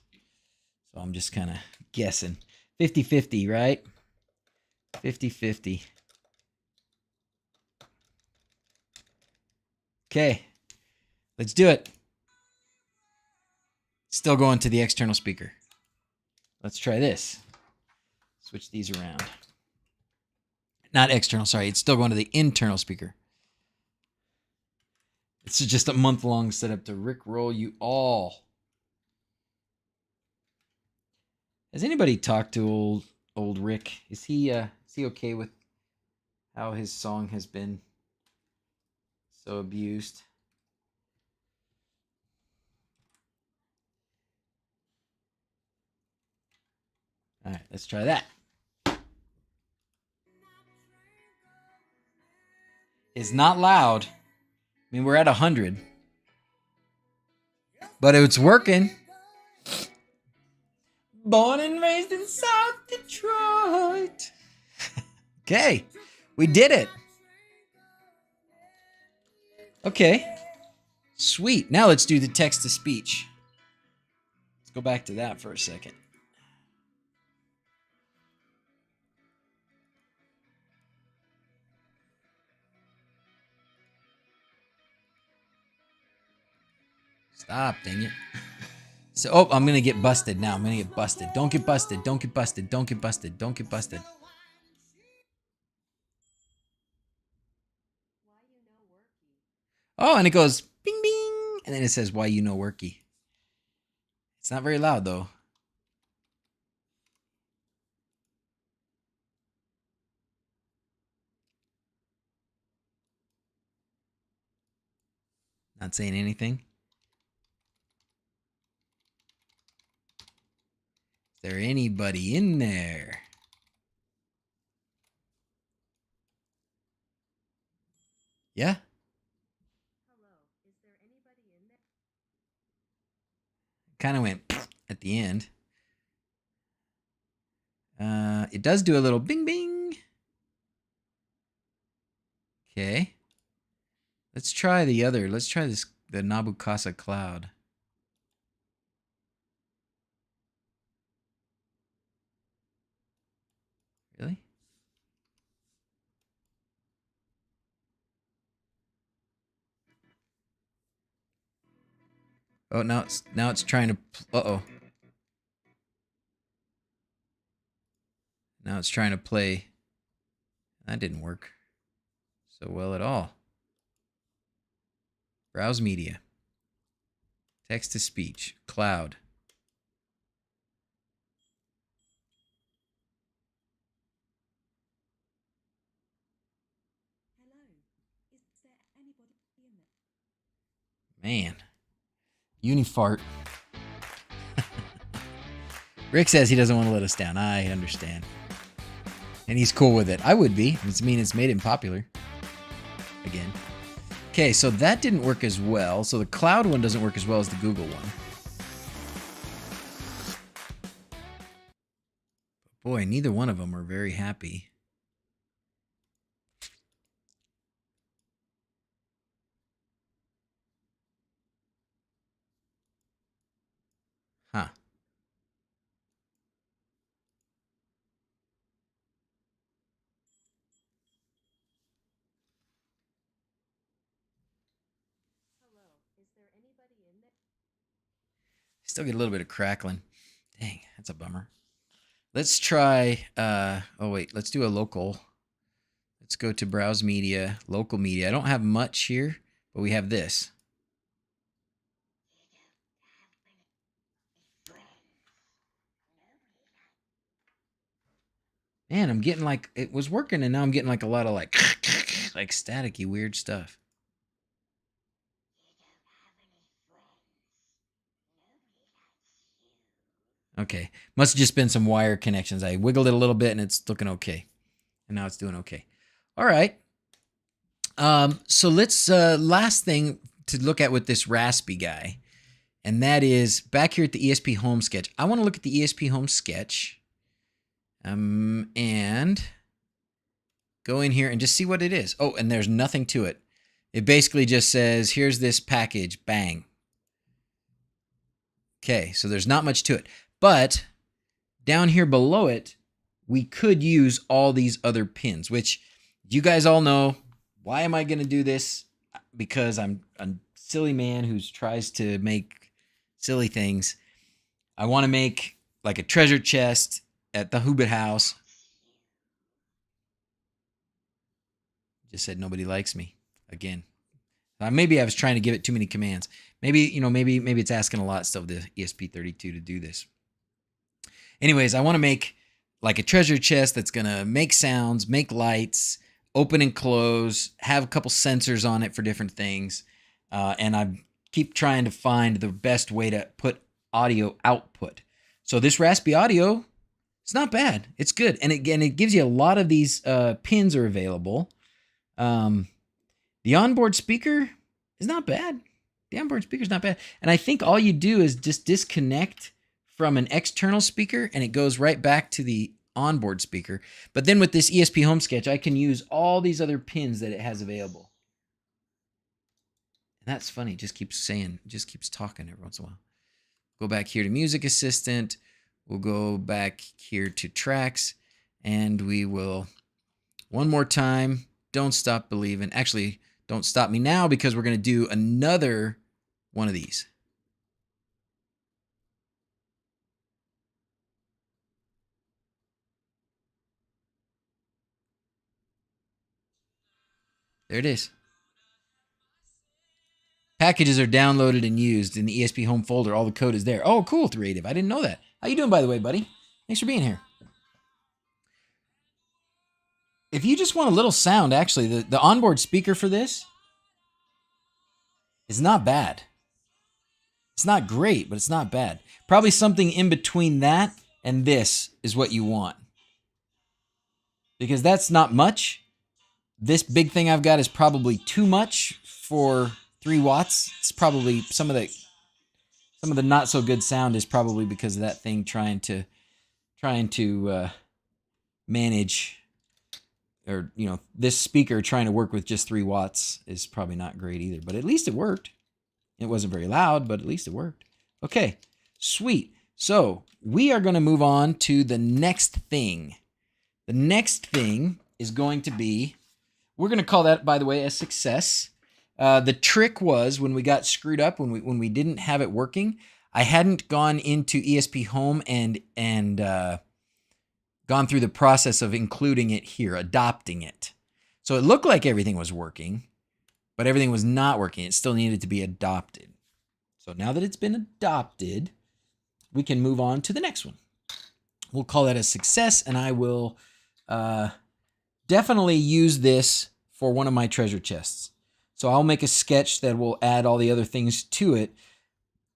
[SPEAKER 1] So I'm just kind of guessing. 50-50, right? 50-50. Okay, let's do it. Still going to the external speaker. Let's try this. Switch these around. Not external, sorry. It's still going to the internal speaker. It's just a month-long setup to rickroll you all. Has anybody talked to old Rick? Is he okay with how his song has been so abused? All right, let's try that. It's not loud. I mean, we're at 100. But it's working. Born and raised in South Detroit. Okay, we did it. Okay, sweet. Now let's do the text-to-speech. Let's go back to that for a second. Stop, dang it. So, oh, I'm going to get busted now. I'm going to get busted. Don't get busted. Don't get busted. Don't get busted. Don't get busted. Oh, and it goes bing, bing. And then it says, why you know worky. It's not very loud, though. Not saying anything. Is there anybody in there? Yeah?
[SPEAKER 2] Hello, is there anybody in there?
[SPEAKER 1] Kind of went at the end. It does do a little bing, bing. Okay. Let's try the other. Let's try this, the Nabukasa Cloud. Really? Oh, now it's trying to. Uh-oh. Now it's trying to play. That didn't work so well at all. Browse media. Text to speech. Cloud.
[SPEAKER 2] Hello, is there anybody in there?
[SPEAKER 1] Man. Unifart. Rick says he doesn't want to let us down. I understand. And he's cool with it. I would be. It's mean it's made him popular. Again. Okay, so that didn't work as well. So the cloud one doesn't work as well as the Google one. But boy, neither one of them are very happy. Huh.
[SPEAKER 2] Hello, is there anybody in there?
[SPEAKER 1] Still get a little bit of crackling. Dang, that's a bummer. Let's try, oh wait, let's do a local. Let's go to browse media, local media. I don't have much here, but we have this. Man, I'm getting like, it was working and now I'm getting like a lot of like staticky weird stuff. Okay, must have just been some wire connections. I wiggled it a little bit and it's looking okay. And now it's doing okay. All right. So let's, last thing to look at with this Raspi guy, and that is back here at the ESP Home sketch. I want to look at the ESP Home sketch. And go in here and just see what it is. Oh, and there's nothing to it. It basically just says, here's this package, bang. Okay, so there's not much to it. But down here below it, we could use all these other pins, which you guys all know. Why am I going to do this? Because I'm a silly man who tries to make silly things. I want to make like a treasure chest at the Hobbit house. Just said nobody likes me again. Maybe I was trying to give it too many commands. Maybe, maybe it's asking a lot still the ESP32 to do this. Anyways, I want to make like a treasure chest that's going to make sounds, make lights, open and close, have a couple sensors on it for different things. And I keep trying to find the best way to put audio output. So this Raspiaudio, it's not bad. It's good. And again, it gives you a lot of these pins are available. The onboard speaker is not bad. The onboard speaker is not bad. And I think all you do is just disconnect from an external speaker and it goes right back to the onboard speaker. But then with this ESP Home sketch, I can use all these other pins that it has available. And that's funny. It just keeps talking every once in a while. Go back here to Music Assistant. We'll go back here to Tracks. And we will, one more time, Don't Stop Believing. Actually, don't stop me now because we're going to do another one of these. There it is. Packages are downloaded and used in the ESP Home folder. All the code is there. Oh, cool, Creative. I didn't know that. How you doing, by the way, buddy? Thanks for being here. If you just want a little sound, actually, the onboard speaker for this is not bad. It's not great, but it's not bad. Probably something in between that and this is what you want. Because that's not much. This big thing I've got is probably too much for 3 watts. It's probably some of the not so good sound is probably because of that thing trying to manage, or this speaker trying to work with just 3 watts is probably not great either. But at least it worked. It wasn't very loud, but at least it worked. Okay, sweet. So we are going to move on to the next thing. The next thing is going to be, we're going to call that, by the way, a success. The trick was when we got screwed up, when we didn't have it working, I hadn't gone into ESP Home and gone through the process of including it here, adopting it. So it looked like everything was working, but everything was not working. It still needed to be adopted. So now that it's been adopted, we can move on to the next one. We'll call that a success, and I will definitely use this for one of my treasure chests. So I'll make a sketch that will add all the other things to it.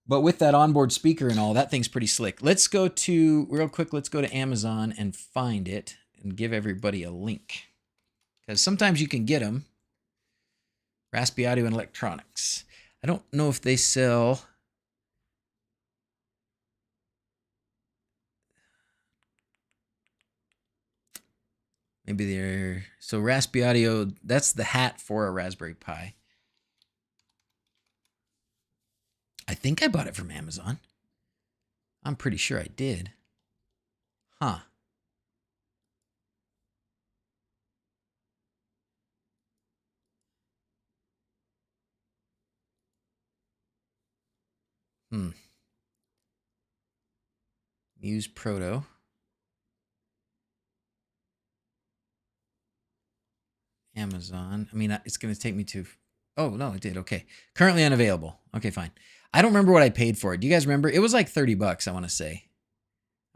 [SPEAKER 1] But with that onboard speaker and all, that thing's pretty slick. Let's go to, real quick, let's go to Amazon and find it and give everybody a link. Because sometimes you can get them. Raspiaudio and Electronics. I don't know if they sell... Maybe they're... So Raspiaudio, that's the hat for a Raspberry Pi. I think I bought it from Amazon. I'm pretty sure I did. Huh. Muse Proto. Amazon. I mean, it's going to take me to... Oh, no, it did. Okay. Currently unavailable. Okay, fine. I don't remember what I paid for it. Do you guys remember? It was like 30 bucks, I want to say.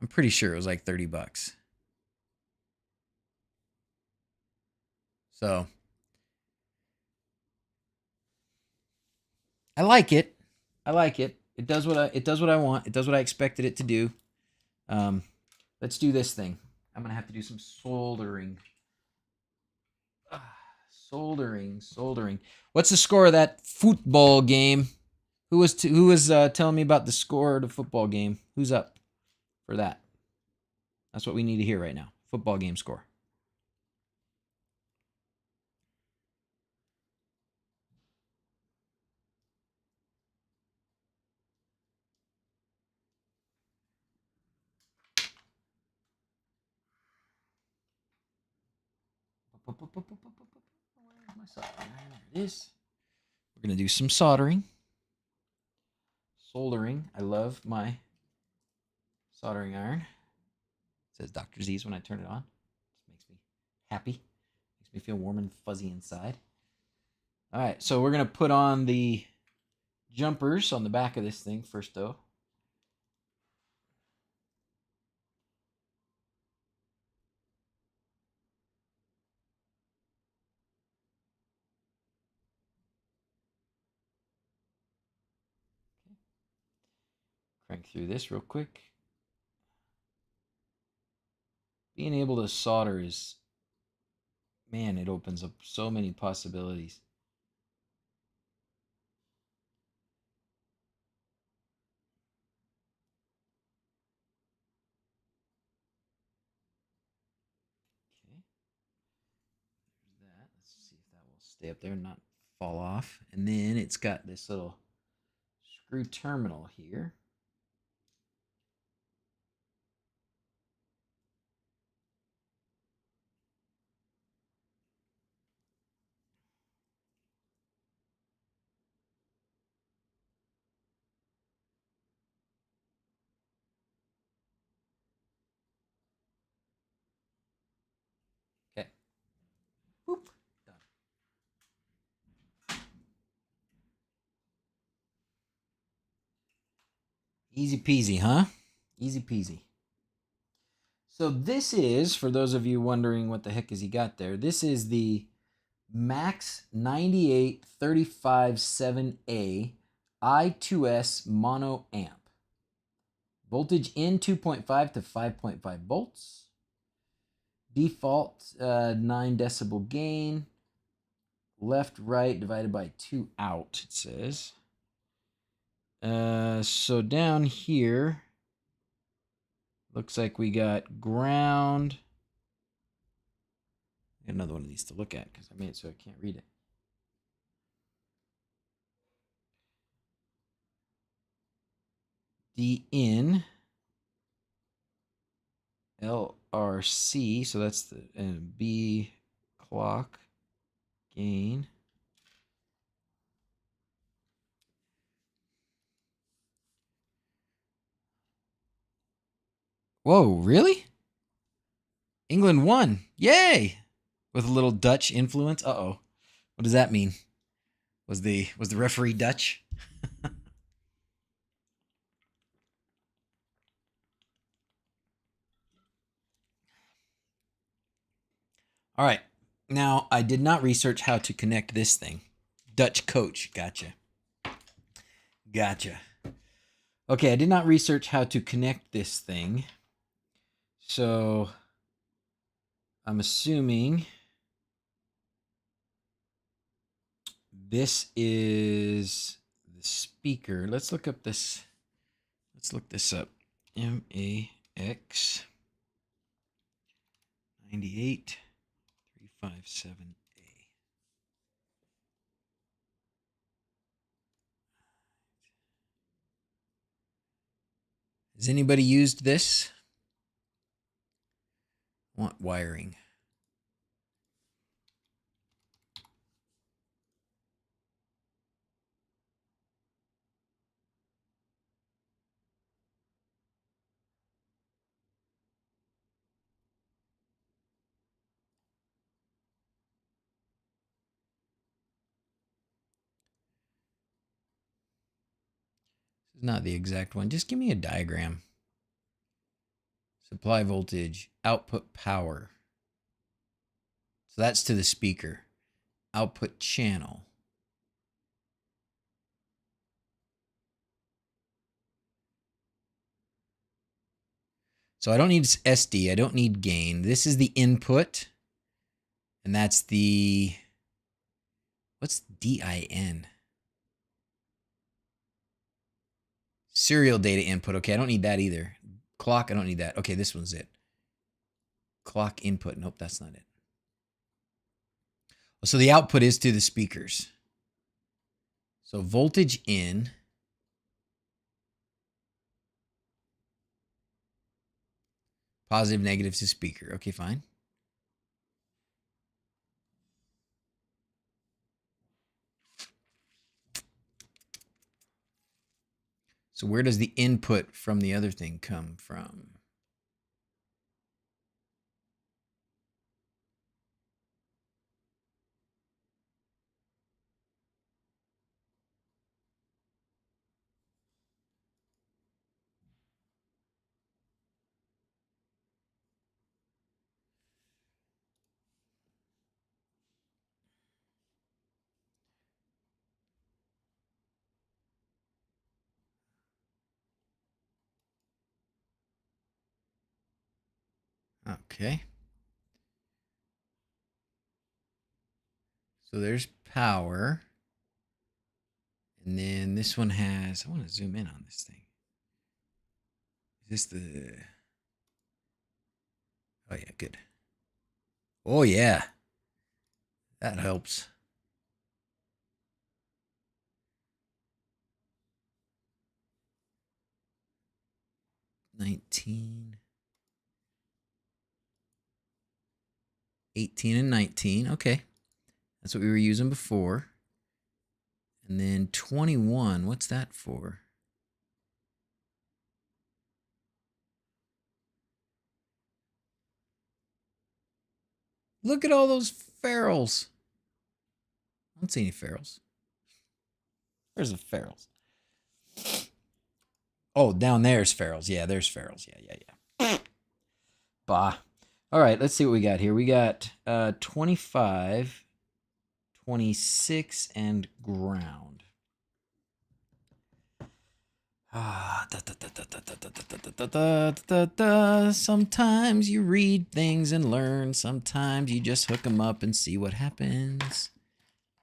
[SPEAKER 1] I'm pretty sure it was like 30 bucks. So I like it. I like it. It does what I want. It does what I expected it to do. Let's do this thing. I'm going to have to do some soldering. Soldering. What's the score of that football game? Who was telling me about the score of the football game? Who's up for that? That's what we need to hear right now. Football game score. Where's my soldering iron? There it is. We're going to do some soldering. Soldering. I love my soldering iron. It says DrZzs when I turn it on. It makes me happy. Makes me feel warm and fuzzy inside. All right, so we're going to put on the jumpers on the back of this thing first, though. Crank through this real quick. Being able to solder is, man, it opens up so many possibilities. Okay. There's that. Let's see if that will stay up there and not fall off. And then it's got this little screw terminal here. Okay. Whoop. Done. Easy peasy, huh? Easy peasy. So this is, for those of you wondering what the heck is he got there, this is the Max 98357A I2S mono amp. Voltage in 2.5 to 5.5 volts. Default 9 decibel gain. Left, right divided by 2 out, it says. So down here, looks like we got ground. Another one of these to look at because I made it so I can't read it. D in LRC, so that's the B clock gain. Whoa, really? England won. Yay! With a little Dutch influence. Uh-oh. What does that mean? Was the referee Dutch? All right. Now, I did not research how to connect this thing. Dutch coach. Gotcha. Gotcha. Okay, I did not research how to connect this thing. So I'm assuming this is the speaker. Let's look up this. Let's look this up. MAX 98357A. Has anybody used this? Want wiring. This is not the exact one. Just give me a diagram. Supply voltage, output power. So that's to the speaker. Output channel. So I don't need SD. I don't need gain. This is the input. And that's the... What's DIN? Serial data input. Okay, I don't need that either. Clock, I don't need that. Okay, this one's it. Clock input. Nope, that's not it. So the output is to the speakers. So voltage in. Positive, negative to speaker. Okay, fine. So where does the input from the other thing come from? Okay. So there's power. And then this one has, I want to zoom in on this thing. Is this the, oh yeah, good. Oh yeah, that helps. $19, $18, and $19. Okay, that's what we were using before. And then $21, what's that for? Look at all those ferrules. I don't see any ferrules. Where's the ferrules? Oh, down there's ferrules. Yeah, there's ferrules. Yeah. Bah. All right, let's see what we got here. We got 25, 26, and ground. Sometimes you read things and learn. Sometimes you just hook them up and see what happens.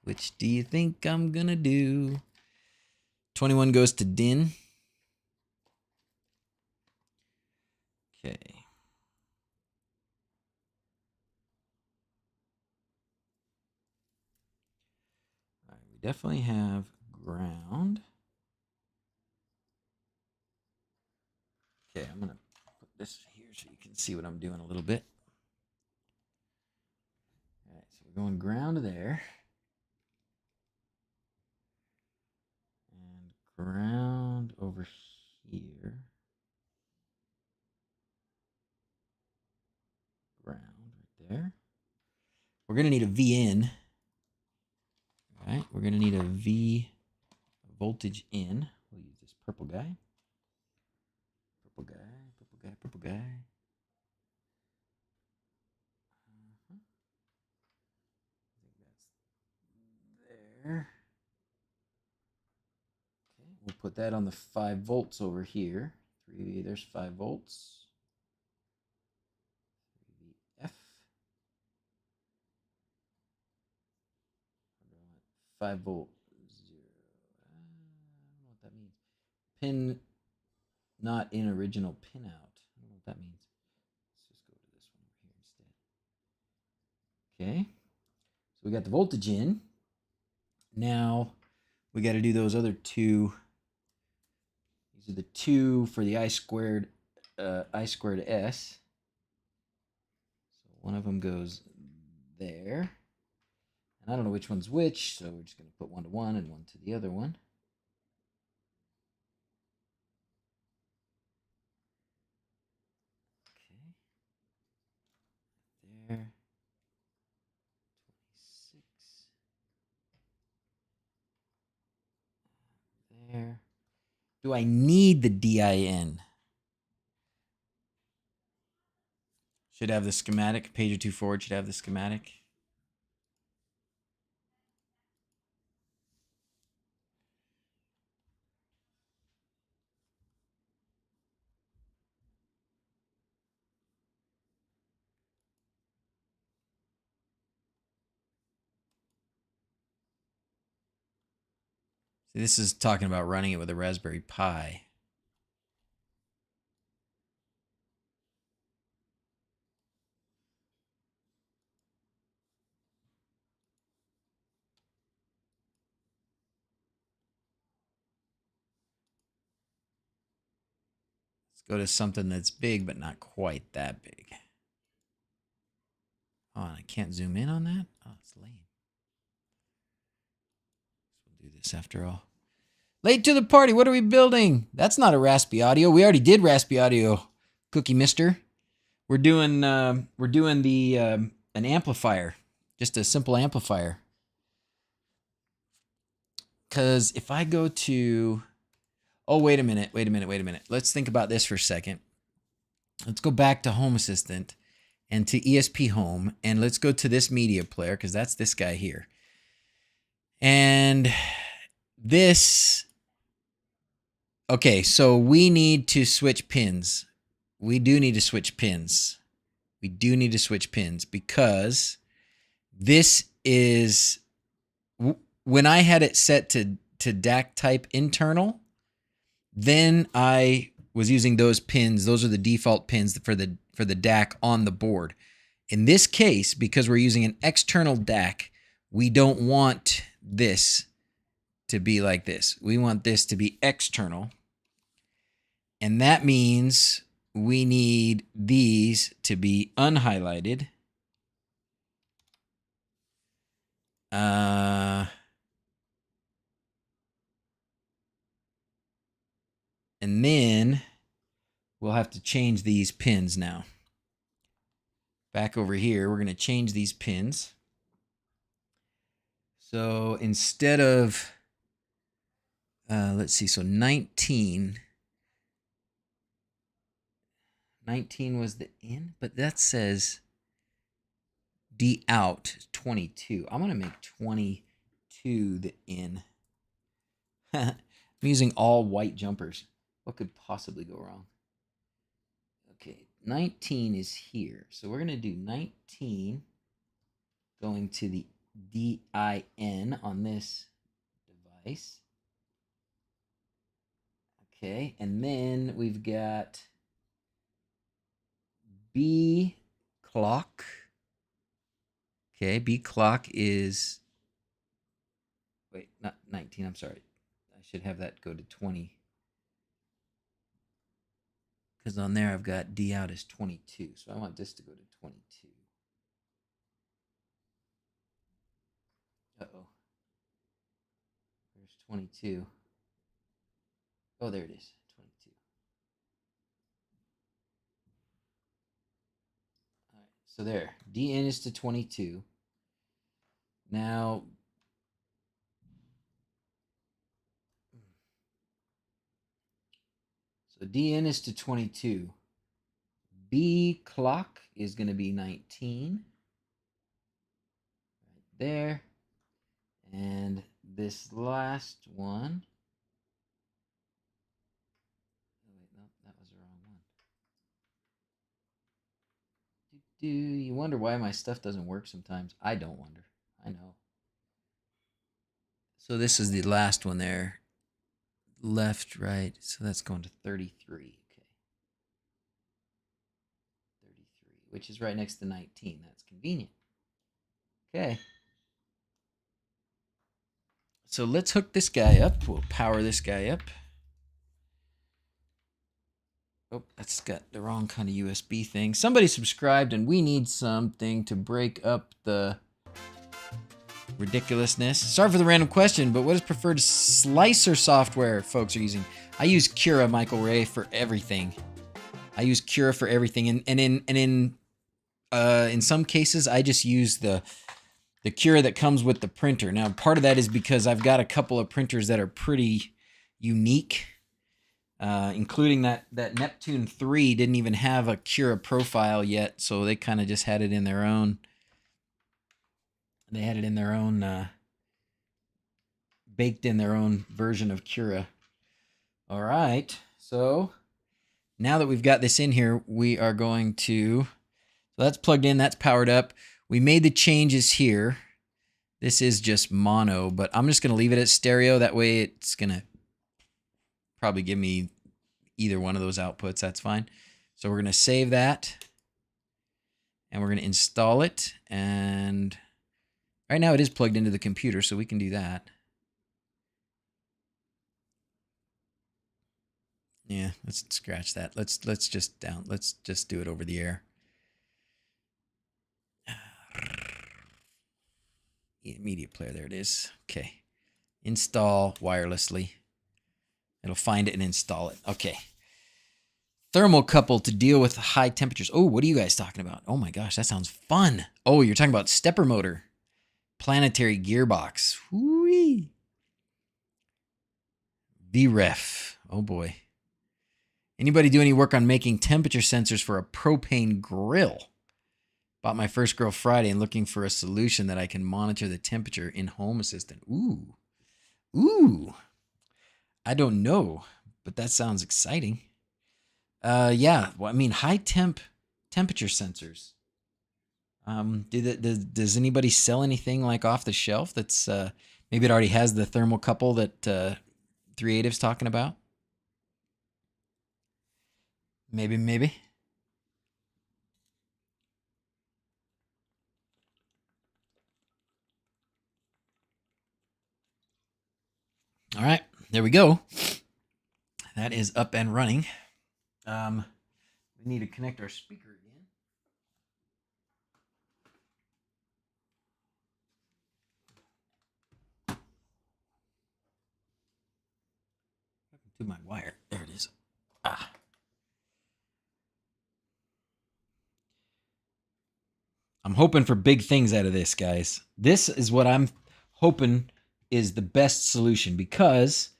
[SPEAKER 1] Which do you think I'm gonna do? 21 goes to DIN. Okay. All right, we definitely have ground. Okay, I'm gonna put this here so you can see what I'm doing a little bit. All right, so we're going ground there. And ground over here. Ground right there. We're going to need a V in. All right, we're going to need a V voltage in. We'll use this purple guy. Purple guy, purple guy, purple guy. I think that's there. Okay, We'll put that on the 5 volts over here. There's 5 volts. 3VF. 5 volt 0. I don't know what that means. Pin not in original pin out. I don't know what that means. Let's just go to this one over here instead. Okay. So we got the voltage in. Now we got to do those other two. These are the two for the I squared S. So one of them goes there. And I don't know which one's which, so we're just going to put one to one and one to the other one. Okay. There. 26. There. Do I need the DIN? Should have the schematic. Page or two forward should have the schematic. See, this is talking about running it with a Raspberry Pi. Let's go to something that's big, but not quite that big. Oh, and I can't zoom in on that? Oh, it's lame. We'll do this after all. Late to the party. What are we building? That's not a Raspiaudio. We already did Raspiaudio, Cookie Mister. We're doing an amplifier, just a simple amplifier. Because if I go to, oh, wait a minute. Let's think about this for a second. Let's go back to Home Assistant and to ESP Home, and let's go to this media player, because that's this guy here. And this, okay, so we need to switch pins. We do need to switch pins. Because this is, when I had it set to DAC type internal, then I was using those pins. Those are the default pins for the DAC on the board. In this case, because we're using an external DAC, we don't want this to be like this. We want this to be external. And that means we need these to be unhighlighted. And then we'll have to change these pins now. Back over here, we're going to change these pins. So instead of, let's see, so 19 was the in, but that says D out 22. I'm going to make 22 the in. I'm using all white jumpers. What could possibly go wrong? Okay, 19 is here. So we're going to do 19 going to the DIN on this device. Okay, and then we've got B clock. Okay, B clock is, wait, not 19, I'm sorry. I should have that go to 20. Because on there I've got D out as 22. So I want this to go to 22. Uh-oh. There's 22. Oh, there it is. 22. All right. So there. DN is to 22. Now, so DN is to 22. B clock is going to be 19. Right there. And this last one that was the wrong one. You wonder why my stuff doesn't work sometimes. I don't wonder. I know. So this is the last one there. Left, right. So that's going to 33. Okay. 33, which is right next to 19. That's convenient. Okay. So let's hook this guy up. We'll power this guy up. Oh, that's got the wrong kind of USB thing. Somebody subscribed, and we need something to break up the ridiculousness. Sorry for the random question, but what is preferred slicer software folks are using? I use Cura, Michael Ray, for everything. I use Cura for everything, and in some cases, I just use the Cura that comes with the printer. Now, part of that is because I've got a couple of printers that are pretty unique. Including that Neptune 3 didn't even have a Cura profile yet, so they kind of just had it in their own. They had it in their own, baked in their own version of Cura. All right, so now that we've got this in here, we are going to. So that's plugged in, that's powered up. We made the changes here. This is just mono, but I'm just going to leave it at stereo. That way, it's going to probably give me either one of those outputs. That's fine. So we're going to save that and we're going to install it. And right now it is plugged into the computer, so we can do that. Yeah, let's scratch that. Let's just do it over the air. Media player, there it is. Okay. Install wirelessly. It'll find it and install it. Okay. Thermocouple to deal with high temperatures. Oh, what are you guys talking about? Oh my gosh, that sounds fun. Oh, you're talking about stepper motor. Planetary gearbox. Whee. VREF. Oh boy. Anybody do any work on making temperature sensors for a propane grill? Bought my first grill Friday and looking for a solution that I can monitor the temperature in Home Assistant. Ooh. Ooh. I don't know, but that sounds exciting. Yeah, well, I mean, high temperature sensors. Does anybody sell anything like off the shelf that's maybe it already has the thermocouple that 3Ative's talking about? Maybe. All right, there we go. That is up and running. We need to connect our speaker again. To my wire. There it is. Ah. I'm hoping for big things out of this, guys. This is what I'm hoping is the best solution because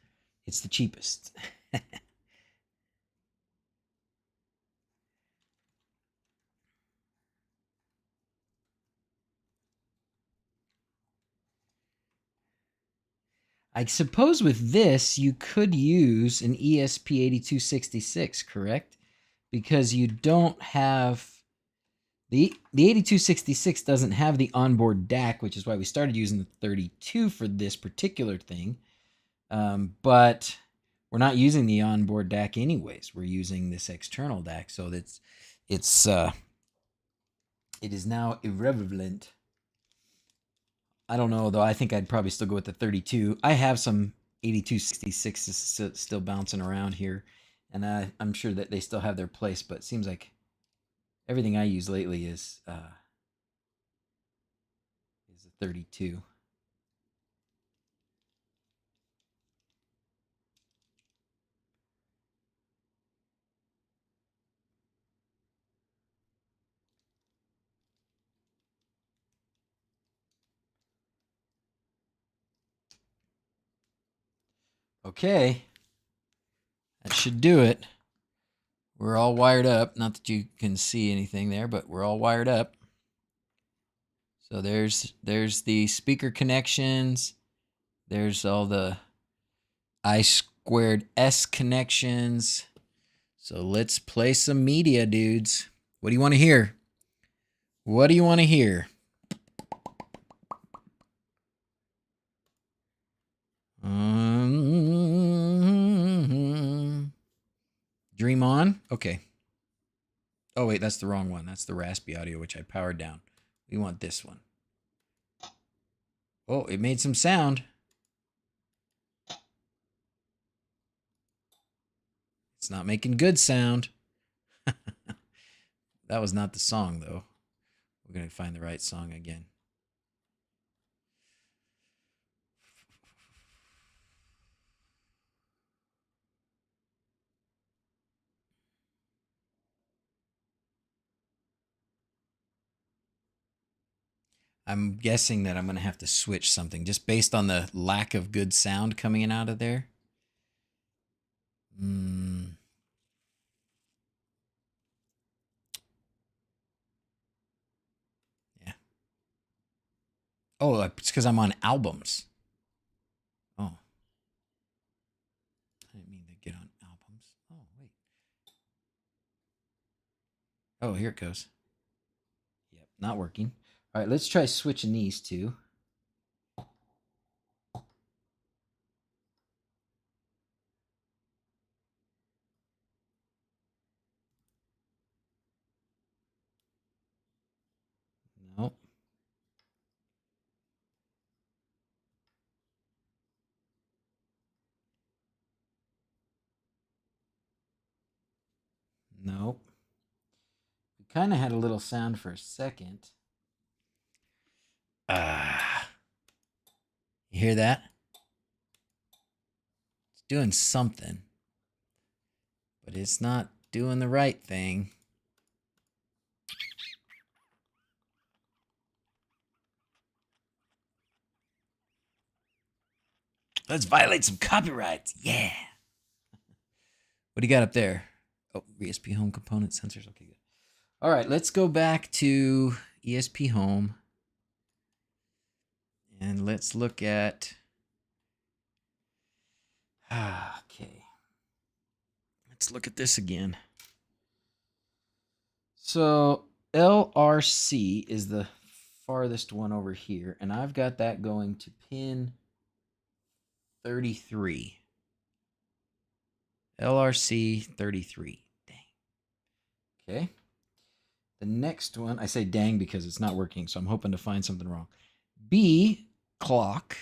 [SPEAKER 1] it's the cheapest. I suppose with this, you could use an ESP8266, correct? Because you don't have... The 8266 doesn't have the onboard DAC, which is why we started using the 32 for this particular thing. But we're not using the onboard DAC anyways. We're using this external DAC, so it is now irrelevant. I don't know, though. I think I'd probably still go with the 32. I have some 8266s still bouncing around here, and I'm sure that they still have their place, but it seems like everything I use lately is a 32. Okay, that should do it. We're all wired up. Not that you can see anything there, but we're all wired up. So there's the speaker connections. There's all the I2S connections. So let's play some media, dudes. What do you want to hear? What do you want to hear? Dream On? Okay. Oh, wait, that's the wrong one. That's the Raspiaudio, which I powered down. We want this one. Oh, it made some sound. It's not making good sound. That was not the song, though. We're going to find the right song again. I'm guessing that I'm going to have to switch something just based on the lack of good sound coming in out of there. Yeah. Oh, it's because I'm on albums. Oh. I didn't mean to get on albums. Oh, wait. Oh, here it goes. Yep, not working. All right, let's try switching these two. Nope. Nope. We kind of had a little sound for a second. You hear that? It's doing something, but it's not doing the right thing. Let's violate some copyrights. Yeah. What do you got up there? Oh, ESP Home component sensors. Okay, good. All right, let's go back to ESP Home. And let's look at... Okay. Let's look at this again. So LRC is the farthest one over here, and I've got that going to pin 33. LRC 33. Dang. Okay. The next one, I say dang because it's not working, so I'm hoping to find something wrong. B clock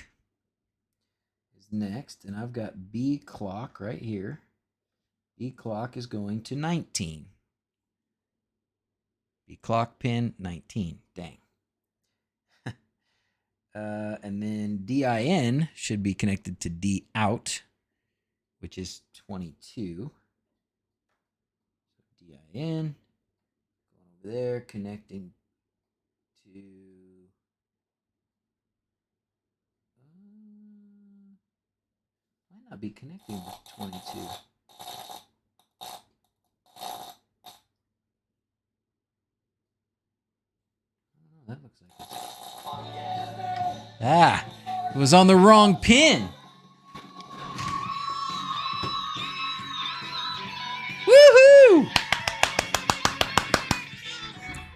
[SPEAKER 1] is next, and I've got B clock right here. B clock is going to 19. B clock pin 19. Dang. And then DIN should be connected to D out, which is 22. So DIN going over there, connecting to might not be connecting with 22. That looks like it was on the wrong pin. Woohoo!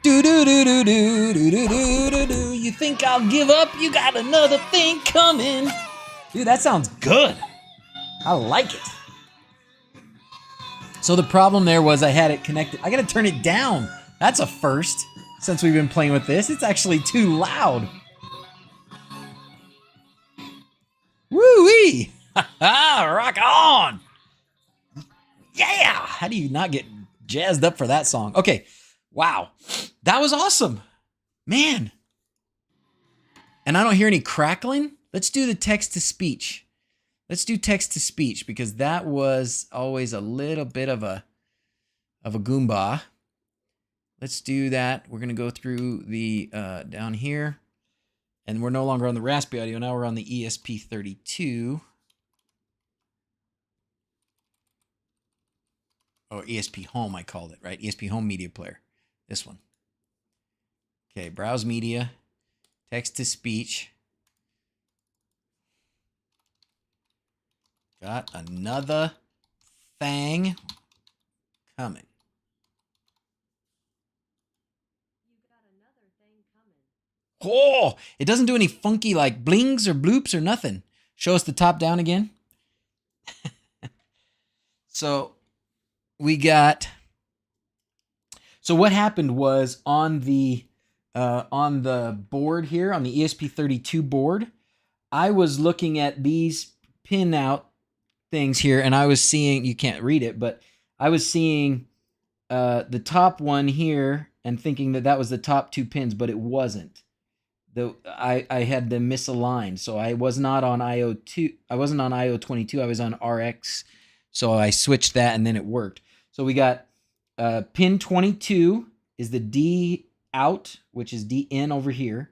[SPEAKER 1] Do do do do do do do do do do. You think I'll give up? You got another thing coming. Dude, that sounds good. I like it. So the problem there was I had it connected. I gotta turn it down. That's a first since we've been playing with this. It's actually too loud. Woo-wee! Rock on! Yeah! How do you not get jazzed up for that song? Okay, wow. That was awesome. Man. And I don't hear any crackling. Let's do the text-to-speech. Let's do text-to-speech because that was always a little bit of a Goomba. Let's do that. We're going to go through the down here. And we're no longer on the Raspiaudio. Now we're on the ESP32. Or ESP Home, I called it, right? ESP Home Media Player. This one. Okay, browse media. Text-to-speech. Got another thing coming.
[SPEAKER 2] You got another thing coming.
[SPEAKER 1] Oh, it doesn't do any funky like blings or bloops or nothing. Show us the top down again. So we got. So what happened was on the board here, on the ESP32 board, I was looking at these pin out things here, and I was seeing, you can't read it, but I was seeing the top one here and thinking that that was the top two pins, but it wasn't. I had them misaligned, so I was not on IO2. I wasn't on IO22. I was on RX, so I switched that, and then it worked. So we got pin 22 is the D out, which is D in over here.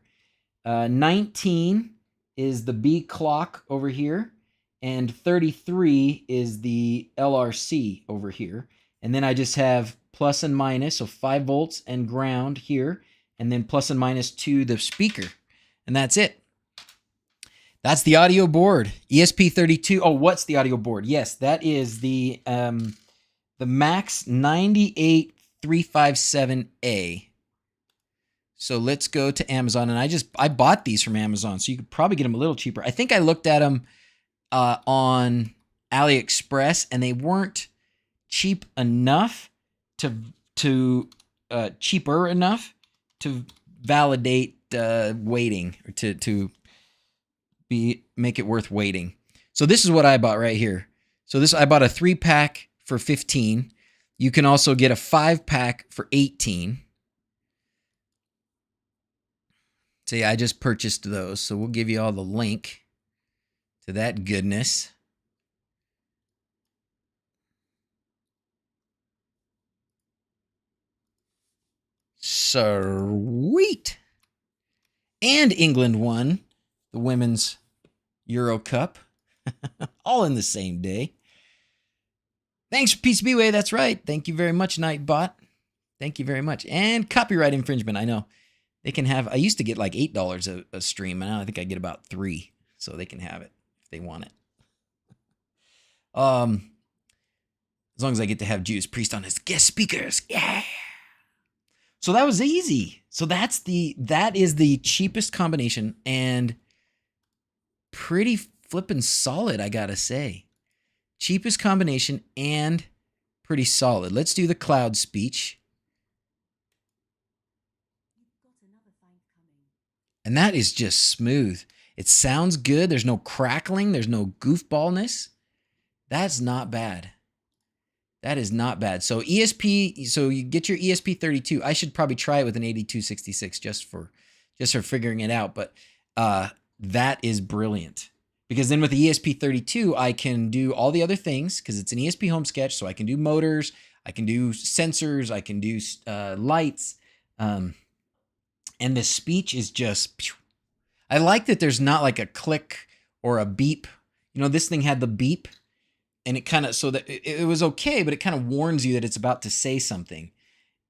[SPEAKER 1] 19 is the B clock over here, and 33 is the LRC over here. And then I just have plus and minus, so 5 volts and ground here, and then plus and minus to the speaker. And that's it. That's the audio board. ESP32. Oh, what's the audio board? Yes, that is the Max 98357A. So let's go to Amazon. And I bought these from Amazon, so you could probably get them a little cheaper. I think I looked at them on AliExpress, and they weren't cheap enough cheaper enough to validate waiting, or to make it worth waiting. So this is what I bought right here. So I bought a 3-pack for $15. You can also get a 5-pack for $18. So yeah, I just purchased those. So we'll give you all the link to that goodness. Sweet. And England won the Women's Euro Cup. All in the same day. Thanks for PCBWay. That's right. Thank you very much, Nightbot. Thank you very much. And copyright infringement. I know. They can have, I used to get like $8 a stream, and now I think I get about $3. So they can have it if they want it. As long as I get to have Judas Priest on as guest speakers. Yeah. So that was easy. So that is the cheapest combination, and pretty flippin' solid, I gotta say. Cheapest combination and pretty solid. Let's do the cloud speech. And that is just smooth. It sounds good. There's no crackling. There's no goofballness. That's not bad. That is not bad. So so you get your ESP32. I should probably try it with an 8266 just for figuring it out. But that is brilliant. Because then with the ESP32, I can do all the other things, because it's an ESP home sketch. So I can do motors, I can do sensors, I can do lights. And the speech is just, phew. I like that there's not like a click or a beep. You know, this thing had the beep, and it kind of, so that it was okay, but it kind of warns you that it's about to say something.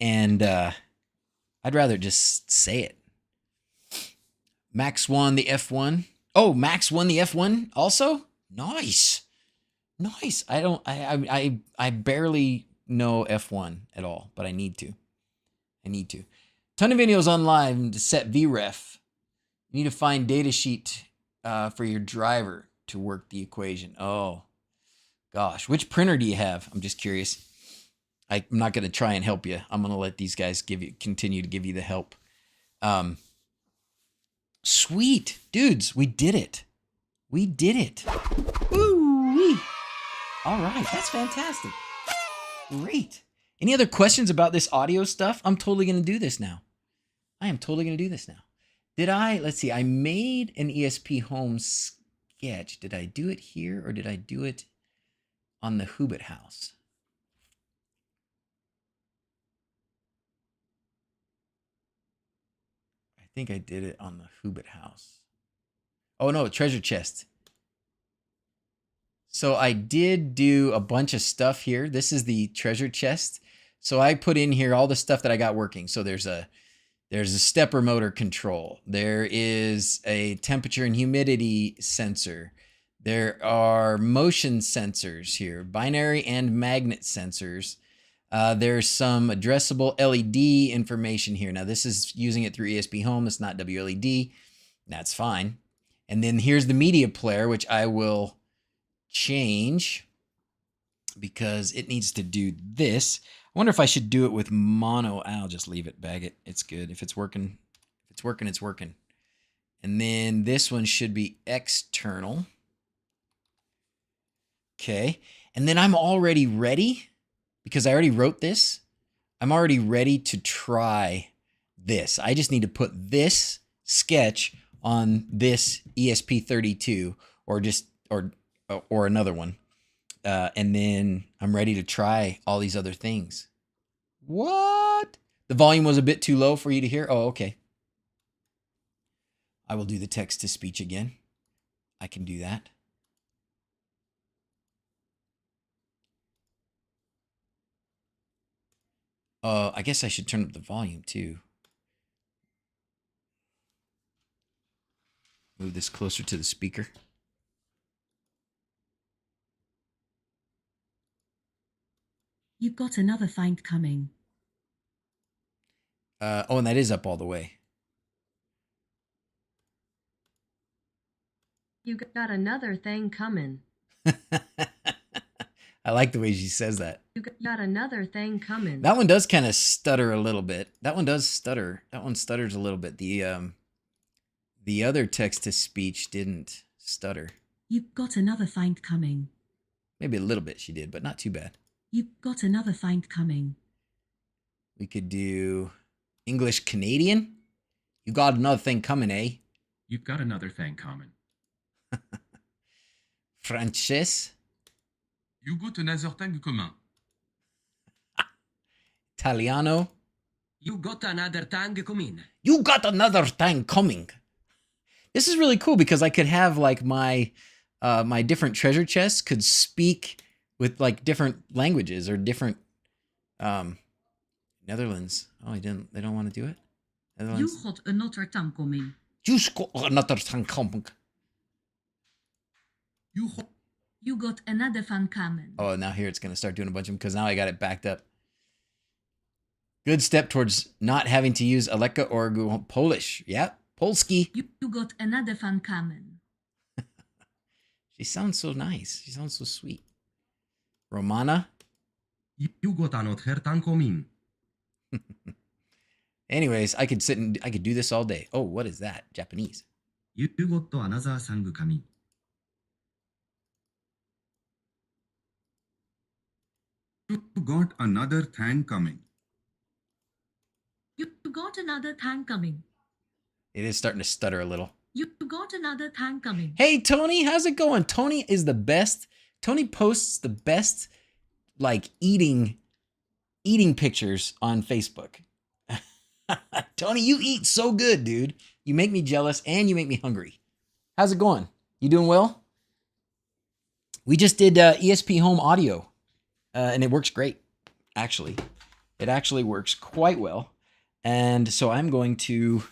[SPEAKER 1] And I'd rather just say it. Max won the F1. Oh, Max won the F1 also? Nice. Nice. I barely know F1 at all, but I need to. Ton of videos online to set VREF. You need to find datasheet for your driver to work the equation. Oh, gosh. Which printer do you have? I'm just curious. I'm not going to try and help you. I'm going to let these guys continue to give you the help. Sweet. Dudes, we did it. Woo-wee. All right. That's fantastic. Great. Any other questions about this audio stuff? I'm totally going to do this now. Let's see, I made an ESP home sketch. Did I do it here, or did I do it on the wHobbit-House? I think I did it on the wHobbit-House. Oh no, treasure chest. So I did do a bunch of stuff here. This is the treasure chest. So I put in here all the stuff that I got working. So there's a stepper motor control. There is a temperature and humidity sensor. There are motion sensors here, binary and magnet sensors. There's some addressable LED information here. Now, this is using it through ESP Home. It's not wLED. That's fine. And then here's the media player, which I will change because it needs to do this. I wonder if I should do it with mono. I'll just leave it, bag it. It's good. If it's working, it's working. And then this one should be external. Okay. And then I'm already ready because I already wrote this. I'm already ready to try this. I just need to put this sketch on this ESP32 or another one. And then I'm ready to try all these other things. What? The volume was a bit too low for you to hear? Oh, okay. I will do the text to speech again. I can do that. I guess I should turn up the volume too. Move this closer to the speaker.
[SPEAKER 2] You've got another find coming.
[SPEAKER 1] Oh, and that is up all the way.
[SPEAKER 2] You got another thing coming.
[SPEAKER 1] I like the way she says that.
[SPEAKER 2] You got another thing coming.
[SPEAKER 1] That one does kind of stutter a little bit. That one does stutter. That one stutters a little bit. The other text to speech didn't stutter.
[SPEAKER 2] You've got another find coming.
[SPEAKER 1] Maybe a little bit she did, but not too bad.
[SPEAKER 2] You've got another find coming.
[SPEAKER 1] We could do English Canadian. You got another thing coming, eh?
[SPEAKER 3] You've got another thing coming.
[SPEAKER 1] Frances.
[SPEAKER 3] You got another thing coming.
[SPEAKER 1] Italiano.
[SPEAKER 4] You got another thing coming.
[SPEAKER 1] You got another thing coming. This is really cool because I could have like my my different treasure chests could speak with like different languages or different Netherlands. Oh, they don't want to do it. Netherlands.
[SPEAKER 2] You got another thing coming.
[SPEAKER 1] You got another thing coming.
[SPEAKER 2] You got another fun coming.
[SPEAKER 1] Oh, now here it's going to start doing a bunch of them because now I got it backed up. Good step towards not having to use Aleka or Google Polish. Yeah, Polski.
[SPEAKER 2] You got another fun coming.
[SPEAKER 1] She sounds so nice. She sounds so sweet. Romana.
[SPEAKER 4] You got another thing coming.
[SPEAKER 1] Anyways, I could do this all day. Oh, what is that? Japanese.
[SPEAKER 4] You got another thing coming.
[SPEAKER 5] You got another thing coming.
[SPEAKER 2] You got another thing coming.
[SPEAKER 1] It is starting to stutter a little.
[SPEAKER 2] You got another thing coming.
[SPEAKER 1] Hey, Tony, how's it going? Tony is the best. Tony posts the best, like, eating pictures on Facebook. Tony, you eat so good, dude. You make me jealous and you make me hungry. How's it going? You doing well? We just did ESP Home audio, and it works great, actually. It actually works quite well. And so I'm going to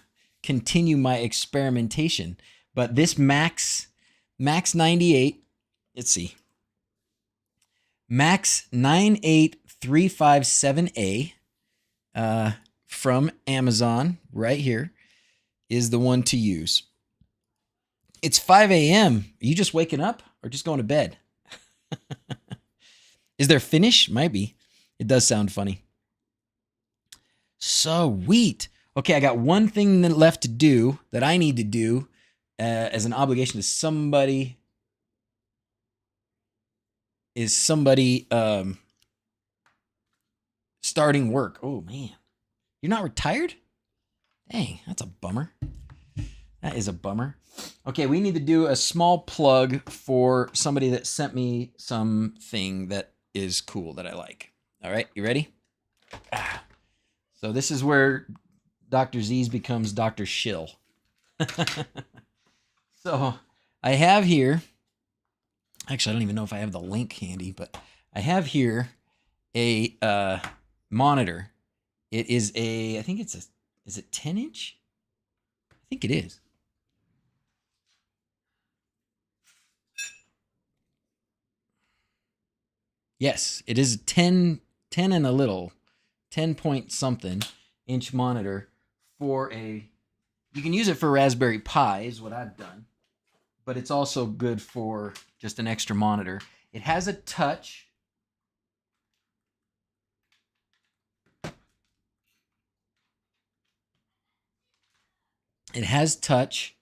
[SPEAKER 1] continue my experimentation. But this Max 98, let's see. Max 98357A from Amazon right here is the one to use. It's 5 a.m. Are you just waking up or just going to bed? Is there finish? Might be. It does sound funny. Sweet. Okay, I got one thing left to do that I need to do as an obligation to somebody. Is somebody starting work? Oh, man. You're not retired? Dang, that's a bummer. That is a bummer. Okay, we need to do a small plug for somebody that sent me something that is cool that I like. All right, you ready? So this is where DrZzs becomes Dr. Shill. So I have here, actually I don't even know if I have the link handy, but I have here a monitor. It is I think it's is it 10 inch? I think it is. Yes, it is a 10 10 and a little, 10 point something inch monitor for a, you can use it for Raspberry Pi is what I've done, but it's also good for just an extra monitor. It has a touch. It has touch.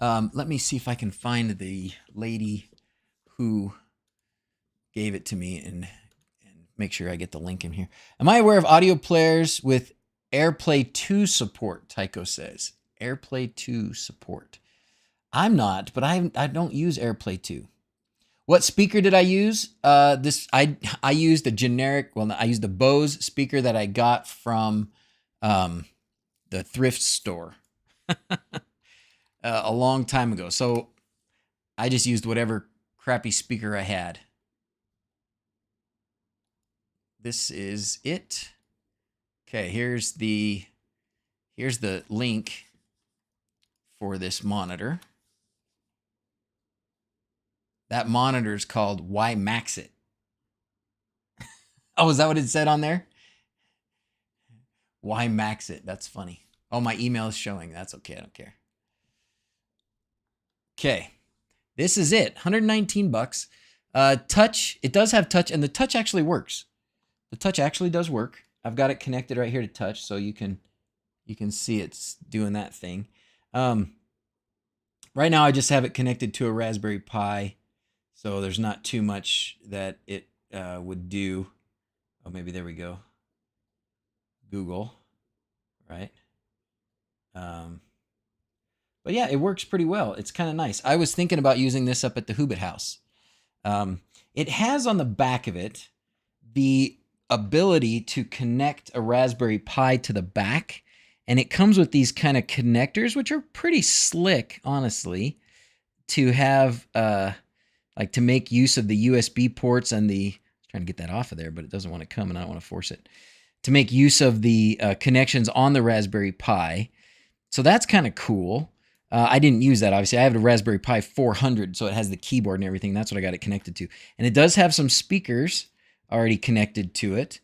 [SPEAKER 1] Let me see if I can find the lady who gave it to me and make sure I get the link in here. Am I aware of audio players with AirPlay 2 support? Tycho says. AirPlay 2 support. I'm not, but I don't use AirPlay 2. What speaker did I use? I used a generic, I used a Bose speaker that I got from the thrift store a long time ago. So I just used whatever crappy speaker I had. This is it. Okay, here's the link for this monitor. That monitor is called WIMAXIT. Oh, is that what it said on there? WIMAXIT. That's funny. Oh, my email is showing. That's okay. I don't care. Okay. This is it. 119 bucks. Touch. It does have touch, and the touch actually works. The touch actually does work. I've got it connected right here to touch, so you can see it's doing that thing. Right now, I just have it connected to a Raspberry Pi, so there's not too much that it would do. Oh, maybe there we go. Google, right? But yeah, it works pretty well. It's kind of nice. I was thinking about using this up at the Hobbit house. It has on the back of it the ability to connect a Raspberry Pi to the back, and it comes with these kind of connectors, which are pretty slick, honestly, to have like to make use of the USB ports and the, trying to get that off of there, but it doesn't want to come and I don't want to force it, to make use of the connections on the Raspberry Pi. So that's kind of cool. I didn't use that, obviously. I have a Raspberry Pi 400, so it has the keyboard and everything. That's what I got it connected to. And it does have some speakers already connected to it.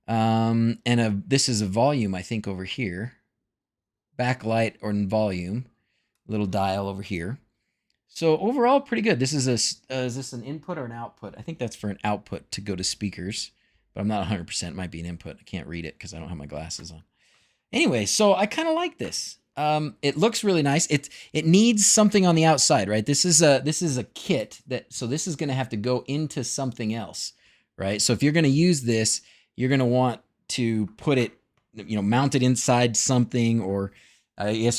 [SPEAKER 1] This is a volume, I think, over here. Backlight or volume. Little dial over here. So overall, pretty good. This is is this an input or an output? I think that's for an output to go to speakers, but I'm not 100%. It might be an input. I can't read it because I don't have my glasses on. Anyway, so I kind of like this. It looks really nice. It needs something on the outside, right? This is a kit so this is going to have to go into something else, right? So if you're going to use this, you're going to want to put it, mount it inside something, or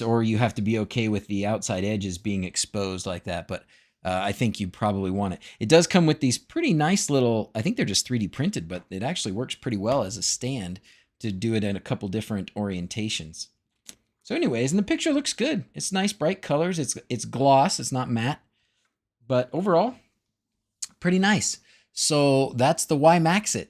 [SPEAKER 1] or you have to be okay with the outside edges being exposed like that. But I think you probably want it. It does come with these pretty nice little, I think they're just 3D printed, but it actually works pretty well as a stand to do it in a couple different orientations. So anyways, and the picture looks good. It's nice, bright colors. It's gloss. It's not matte. But overall, pretty nice. So that's the WIMAXIT,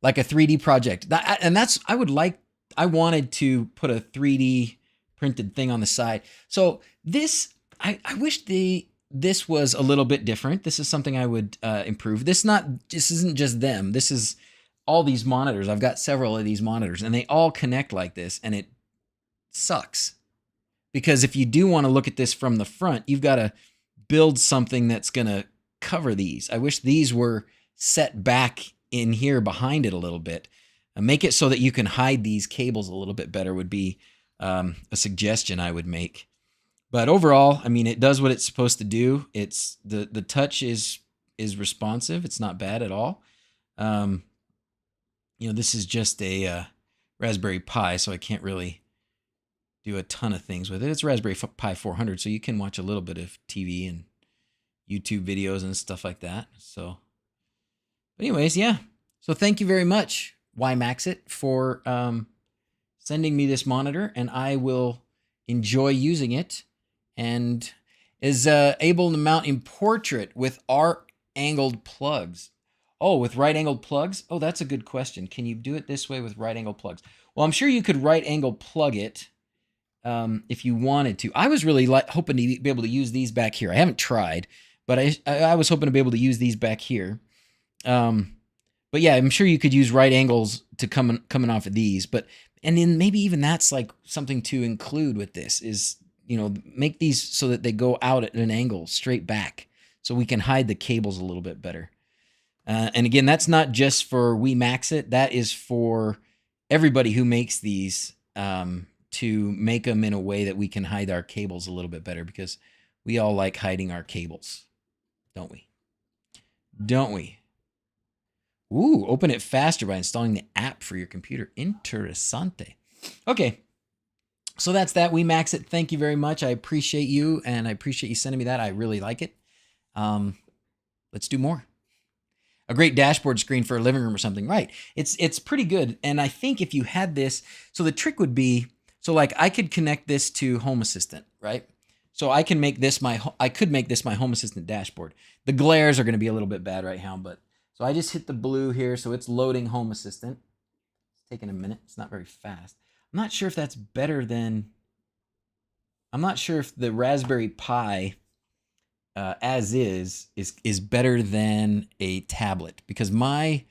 [SPEAKER 1] like a 3D project. I wanted to put a 3D printed thing on the side. So this, I wish this was a little bit different. This is something I would improve. This isn't just them. This is all these monitors. I've got several of these monitors, and they all connect like this, and it sucks. Because if you do want to look at this from the front, you've got to build something that's going to cover these. I wish these were set back in here behind it a little bit. And make it so that you can hide these cables a little bit better would be a suggestion I would make. But overall, I mean, it does what it's supposed to do. It's the touch is responsive. It's not bad at all. This is just a Raspberry Pi, so I can't really do a ton of things with it. It's Raspberry Pi 400, so you can watch a little bit of TV and YouTube videos and stuff like that. So, but anyways, yeah. So thank you very much, WIMAXIT, for sending me this monitor, and I will enjoy using it. And is able to mount in portrait with R-angled plugs. Oh, with right-angled plugs? Oh, that's a good question. Can you do it this way with right-angled plugs? Well, I'm sure you could right-angle plug it if you wanted to. I was really hoping to be able to use these back here. I haven't tried, but I was hoping to be able to use these back here. But yeah, I'm sure you could use right angles to coming off of these. But and then maybe even that's like something to include with this is, you know, make these so that they go out at an angle straight back, so we can hide the cables a little bit better. And again, that's not just for WIMAXIT. That is for everybody who makes these, to make them in a way that we can hide our cables a little bit better, because we all like hiding our cables, don't we? Don't we? Ooh, open it faster by installing the app for your computer. Interessante. Okay, so that's that. WIMAXIT, thank you very much. I appreciate you, and I appreciate you sending me that. I really like it. Let's do more. A great dashboard screen for a living room or something, right? It's pretty good. And I think if you had this, so the trick would be, so like I could connect this to Home Assistant, right? So I can make this I could make this my Home Assistant dashboard. The glares are going to be a little bit bad right now, but so I just hit the blue here, so it's loading Home Assistant. It's taking a minute. It's not very fast. I'm not sure if that's better than, I'm not sure if the Raspberry Pi as is better than a tablet, because my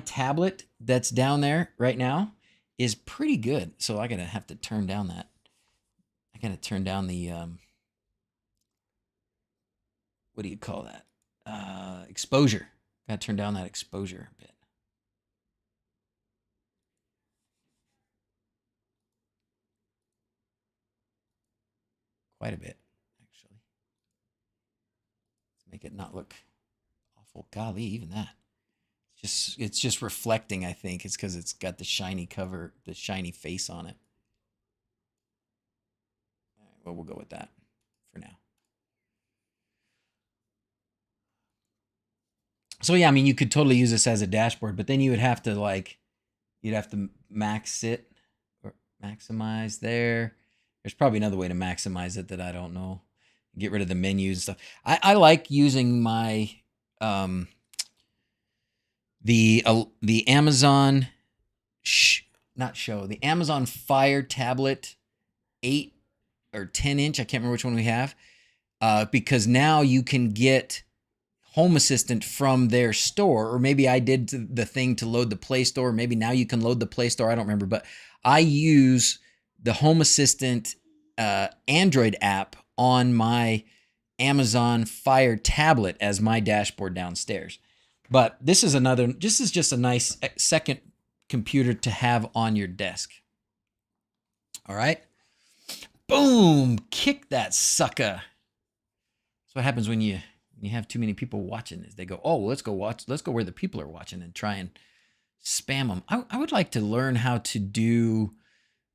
[SPEAKER 1] tablet that's down there right now is pretty good. So I gotta have to turn down that. I gotta turn down the what do you call that? Exposure. Gotta turn down that exposure a bit. Quite a bit, actually. Make it not look awful. Golly, even that. It's just reflecting, I think. It's because it's got the shiny cover, the shiny face on it. All right, well, we'll go with that for now. So yeah, I mean, you could totally use this as a dashboard, but then you would have to you'd have to max it or maximize there. There's probably another way to maximize it that I don't know. Get rid of the menus and stuff. I like using my the Amazon the Amazon Fire Tablet 8 or 10 inch. I can't remember which one we have, because now you can get Home Assistant from their store, or maybe I did the thing to load the Play Store. Maybe now you can load the Play Store. I don't remember, but I use the Home Assistant Android app on my Amazon Fire tablet as my dashboard downstairs. But this is just a nice second computer to have on your desk. All right. Boom, kick that sucker. That's what happens when you have too many people watching, is they go, oh, let's go where the people are watching and try and spam them. I would like to learn how to do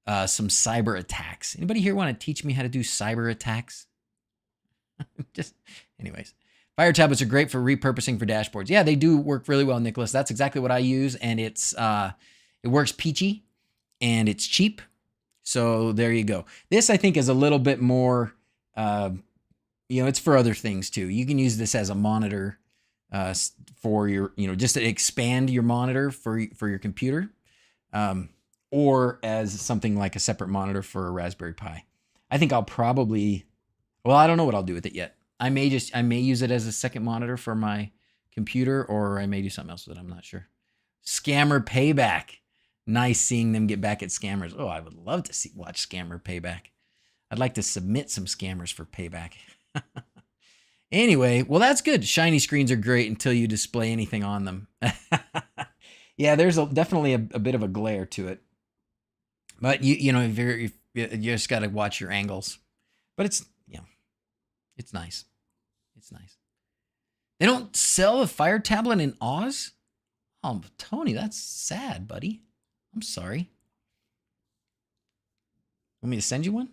[SPEAKER 1] some cyber attacks. Anybody here want to teach me how to do cyber attacks? Anyways, Fire tablets are great for repurposing for dashboards. Yeah, they do work really well, Nicholas. That's exactly what I use, and it works peachy and it's cheap. So there you go. This, I think, is a little bit more, it's for other things too. You can use this as a monitor for your, just to expand your monitor for your computer, or as something like a separate monitor for a Raspberry Pi. I think I'll probably, I don't know what I'll do with it yet. I may use it as a second monitor for my computer, or I may do something else with it. I'm not sure. Scammer payback. Nice seeing them get back at scammers. Oh, I would love to watch scammer payback. I'd like to submit some scammers for payback. Anyway, well, that's good. Shiny screens are great until you display anything on them. Yeah, there's definitely a bit of a glare to it. But you just got to watch your angles. But it's nice. It's nice. They don't sell a Fire tablet in Oz? Oh, Tony, that's sad, buddy. I'm sorry. Want me to send you one?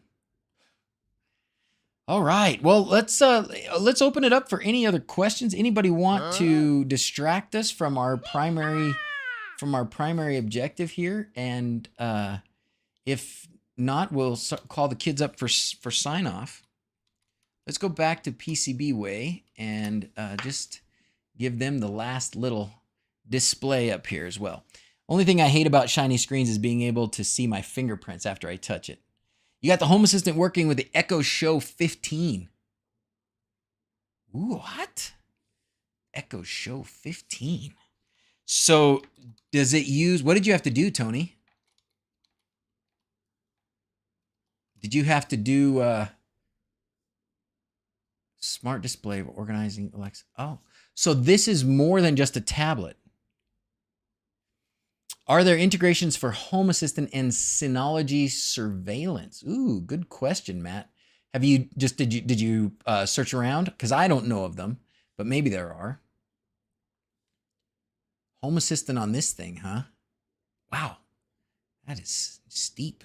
[SPEAKER 1] All right. Well, let's open it up for any other questions. Anybody want to distract us from our primary objective here? And if not, we'll call the kids up for sign off. Let's go back to PCB way and just give them the last little display up here as well. Only thing I hate about shiny screens is being able to see my fingerprints after I touch it. You got the Home Assistant working with the Echo Show 15. Ooh, what? Echo Show 15. So does it use, what did you have to do, Tony? Did you have to do smart display of organizing Alexa? Oh, so this is more than just a tablet. Are there integrations for Home Assistant and Synology surveillance? Ooh, good question, Matt. Have you just, did you search around? Because I don't know of them, but maybe there are. Home Assistant on this thing, huh? Wow, that is steep.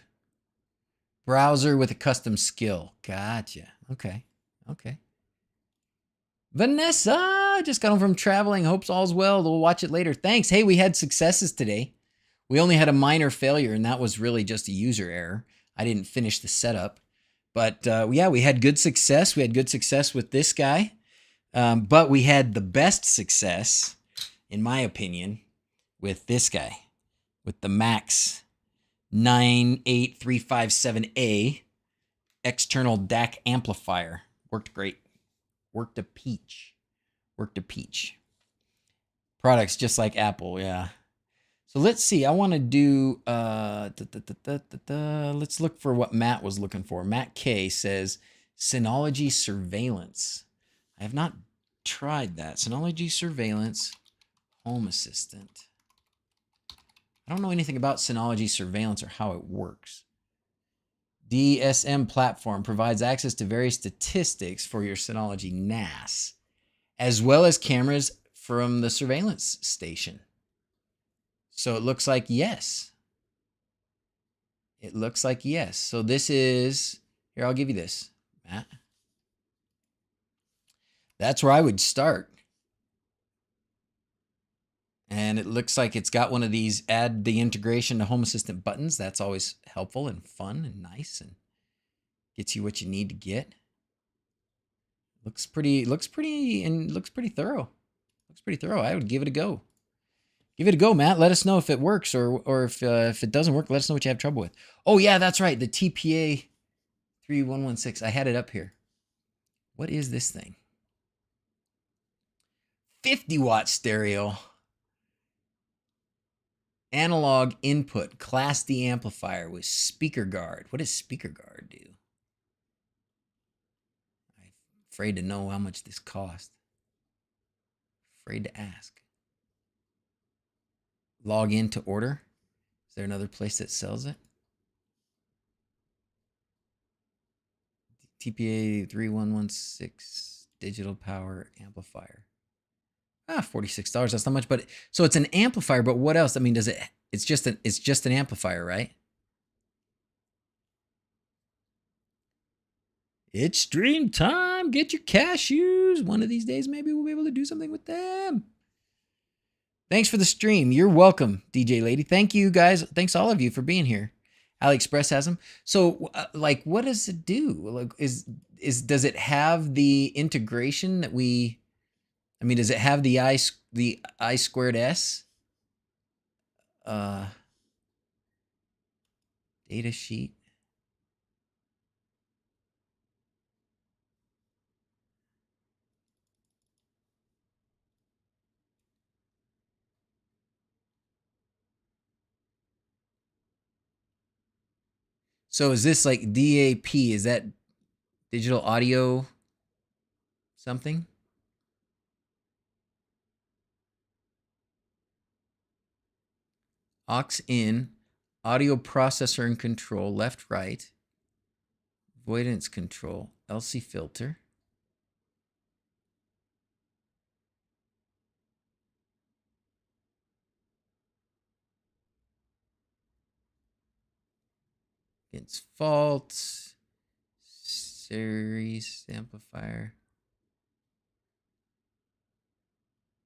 [SPEAKER 1] Browser with a custom skill. Gotcha. Okay. Okay. Vanessa, just got home from traveling. Hopes all's well. We'll watch it later. Thanks. Hey, we had successes today. We only had a minor failure, and that was really just a user error. I didn't finish the setup. But yeah, we had good success. We had good success with this guy. But we had the best success, in my opinion, with this guy, with the Max 98357A external DAC amplifier. Worked great. Worked a peach. Worked a peach. Products just like Apple, yeah. So let's see. I want to do, let's look for what Matt was looking for. Matt K says, Synology surveillance. I have not tried that. Synology surveillance, Home Assistant. I don't know anything about Synology surveillance or how it works. DSM platform provides access to various statistics for your Synology NAS, as well as cameras from the surveillance station. So it looks like yes. It looks like yes. So this is, here, I'll give you this, Matt. That's where I would start. And it looks like it's got one of these add the integration to Home Assistant buttons. That's always helpful and fun and nice and gets you what you need to get. Looks pretty thorough. Looks pretty thorough. I would give it a go. Give it a go, Matt. Let us know if it works or if it doesn't work, let us know what you have trouble with. Oh yeah, that's right. The TPA 3116. I had it up here. What is this thing? 50-watt stereo. Analog input, Class D amplifier with speaker guard. What does speaker guard do? I'm afraid to know how much this cost. Afraid to ask. Log in to order. Is there another place that sells it? TPA 3116 digital power amplifier. $46. That's not much, but so it's an amplifier, but what else? I mean, it's just an amplifier, right? It's stream time. Get your cashews. One of these days, maybe we'll be able to do something with them. Thanks for the stream. You're welcome, DJ Lady. Thank you guys. Thanks all of you for being here. AliExpress has them. So like, what does it do? Like, does it have the integration that we, I mean, does it have the I squared S? Data sheet. So is this like DAP? Is that digital audio something? Aux in, audio processor and control, left, right, avoidance control, LC filter. Against faults, series amplifier.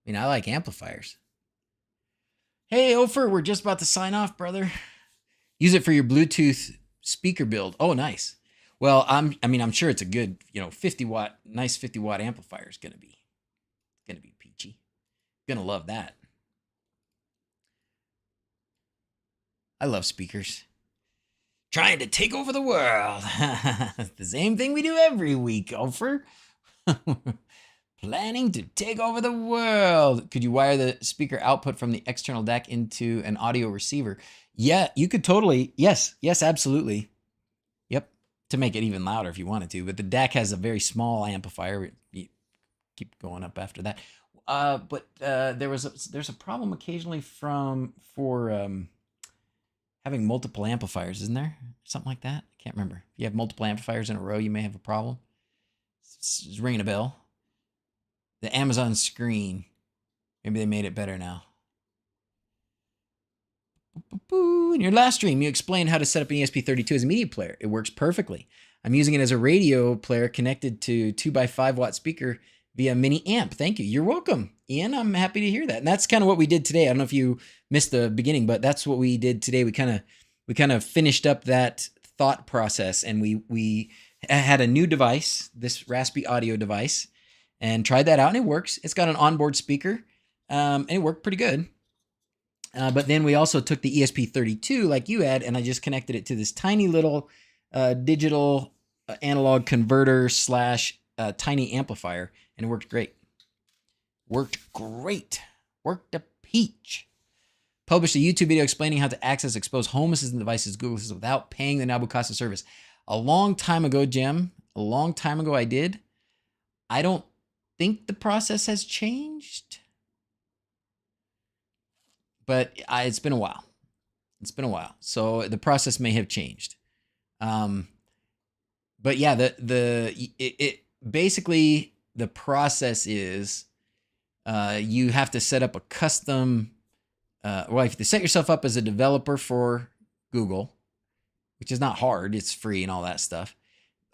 [SPEAKER 1] I mean, I like amplifiers. Hey, Ofer, we're just about to sign off, brother. Use it for your Bluetooth speaker build. Oh, nice. Well, I'm sure it's a good, 50-watt, nice 50-watt amplifier is gonna be peachy. Gonna love that. I love speakers. Trying to take over the world. The same thing we do every week, Ofer. Planning to take over the world. Could you wire the speaker output from the external DAC into an audio receiver? Yeah, you could totally. Yes, absolutely. Yep, to make it even louder if you wanted to. But the DAC has a very small amplifier. You keep going up after that. But there's a problem occasionally for having multiple amplifiers, isn't there? Something like that. I can't remember. If you have multiple amplifiers in a row, you may have a problem. It's ringing a bell. The Amazon screen. Maybe they made it better now. In your last stream, you explained how to set up an ESP32 as a media player. It works perfectly. I'm using it as a radio player connected to 2x5 watt speaker via mini amp. Thank you. You're welcome, Ian. I'm happy to hear that. And that's kind of what we did today. I don't know if you missed the beginning, but that's what we did today. We kind of finished up that thought process, and we had a new device, this Raspiaudio device, and tried that out, and it works. It's got an onboard speaker, and it worked pretty good. But then we also took the ESP32 like you had, and I just connected it to this tiny little digital analog converter / tiny amplifier, and it worked great. Worked a peach. Published a YouTube video explaining how to access exposed Home Assistant devices Google Assistant without paying the Nabucasa service. A long time ago, Jim. A long time ago I did. I don't think the process has changed. But it's been a while. So the process may have changed. But yeah, basically the process is you have to set up a custom. You have to set yourself up as a developer for Google, which is not hard. It's free and all that stuff.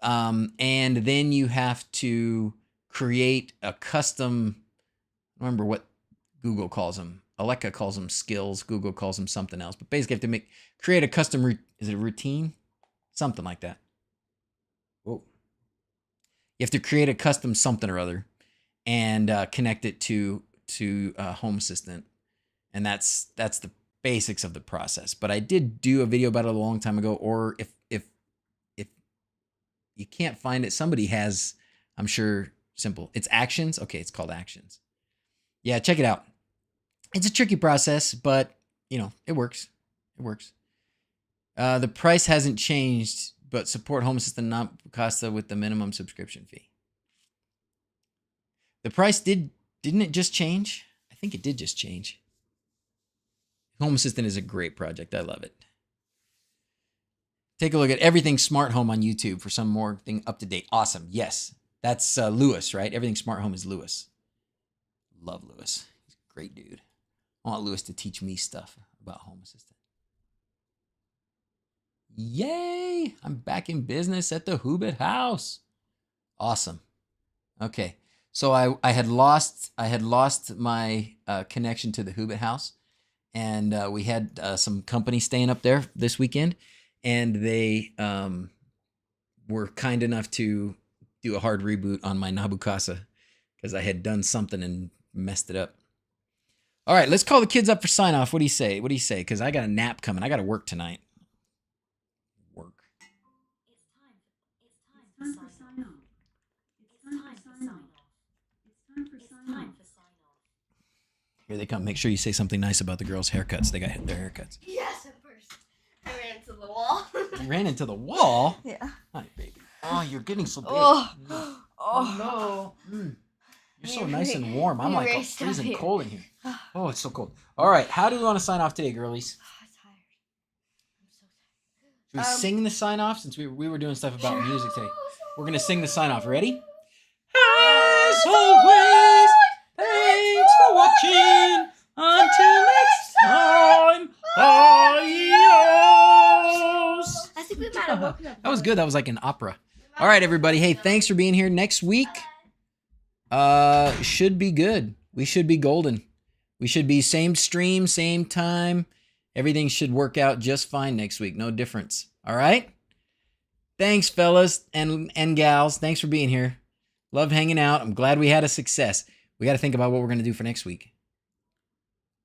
[SPEAKER 1] And then you have to create a custom. I don't remember what Google calls them. Alexa calls them skills. Google calls them something else. But basically, you have to create a custom. Is it a routine? Something like that. Whoa. You have to create a custom something or other, and connect it to Home Assistant, and that's the basics of the process. But I did do a video about it a long time ago. Or if you can't find it, somebody has. I'm sure simple. It's Actions. Okay, it's called Actions. Yeah, check it out. It's a tricky process, but it works. The price hasn't changed, but support Home Assistant Nabucasa with the minimum subscription fee. The price didn't it just change? I think it did just change. Home Assistant is a great project. I love it. Take a look at Everything Smart Home on YouTube for some more thing up to date. Awesome. Yes, that's Lewis, right? Everything Smart Home is Lewis. Love Lewis. He's a great dude. I want Lewis to teach me stuff about Home Assistant. Yay! I'm back in business at the Hobbit house. Awesome. Okay, so I had lost my connection to the Hobbit house, and we had some company staying up there this weekend, and they were kind enough to do a hard reboot on my Nabucasa because I had done something and messed it up. All right, let's call the kids up for sign off. What do you say? Because I got a nap coming. I got to work tonight. Work.
[SPEAKER 2] It's time for sign off.
[SPEAKER 1] Here they come. Make sure you say something nice about the girls' haircuts. They got their haircuts.
[SPEAKER 6] Yes, at first. I ran into the wall.
[SPEAKER 1] You ran into the wall?
[SPEAKER 6] Yeah.
[SPEAKER 1] Hi, baby. Oh, you're getting so big.
[SPEAKER 6] Oh.
[SPEAKER 1] No. You're so nice and warm. I'm like
[SPEAKER 6] erased up
[SPEAKER 1] freezing
[SPEAKER 6] here.
[SPEAKER 1] cold in here. Oh, it's so cold. All right, how do we want to sign off today, girlies?
[SPEAKER 6] I'm tired. I'm so tired.
[SPEAKER 1] Should we sing the sign off since we were doing stuff about music today? We're going to sing the sign off. Ready? As always, thanks for watching. Until next time, adios.
[SPEAKER 6] I think we might have woken up.
[SPEAKER 1] That was good. That was like an opera. All right, everybody. Hey, thanks for being here. Next week should be good. We should be golden. We should be same stream, same time. Everything should work out just fine next week. No difference. All right? Thanks, fellas and gals. Thanks for being here. Love hanging out. I'm glad we had a success. We got to think about what we're going to do for next week.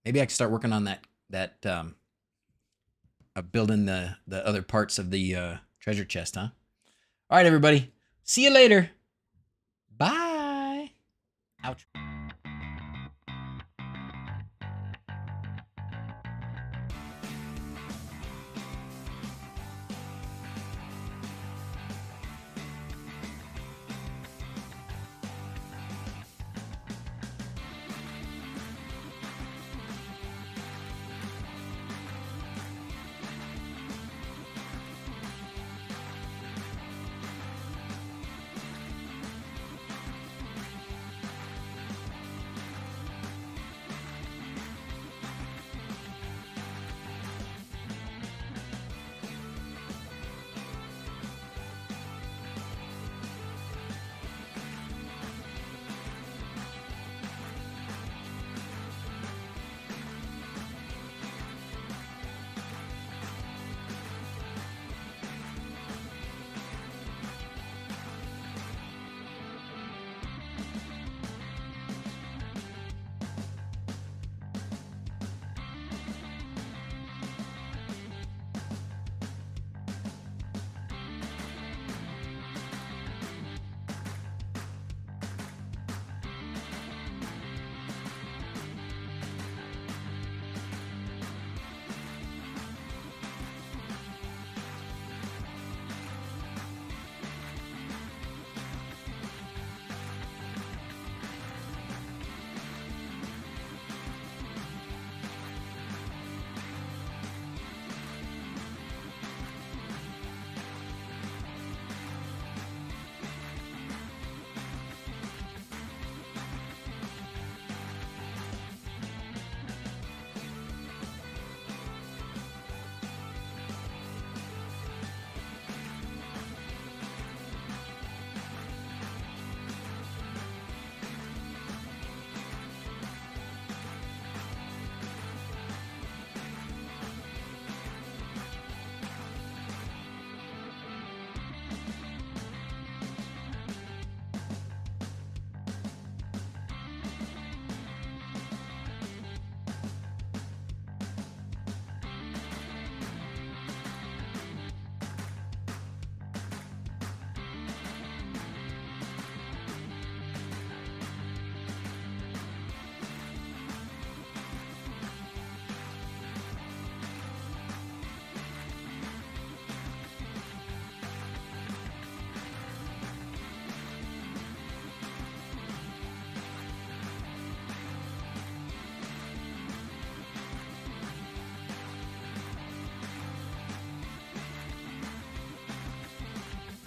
[SPEAKER 1] Maybe I can start working on that building the other parts of the treasure chest, huh? All right, everybody. See you later. Bye. Ouch.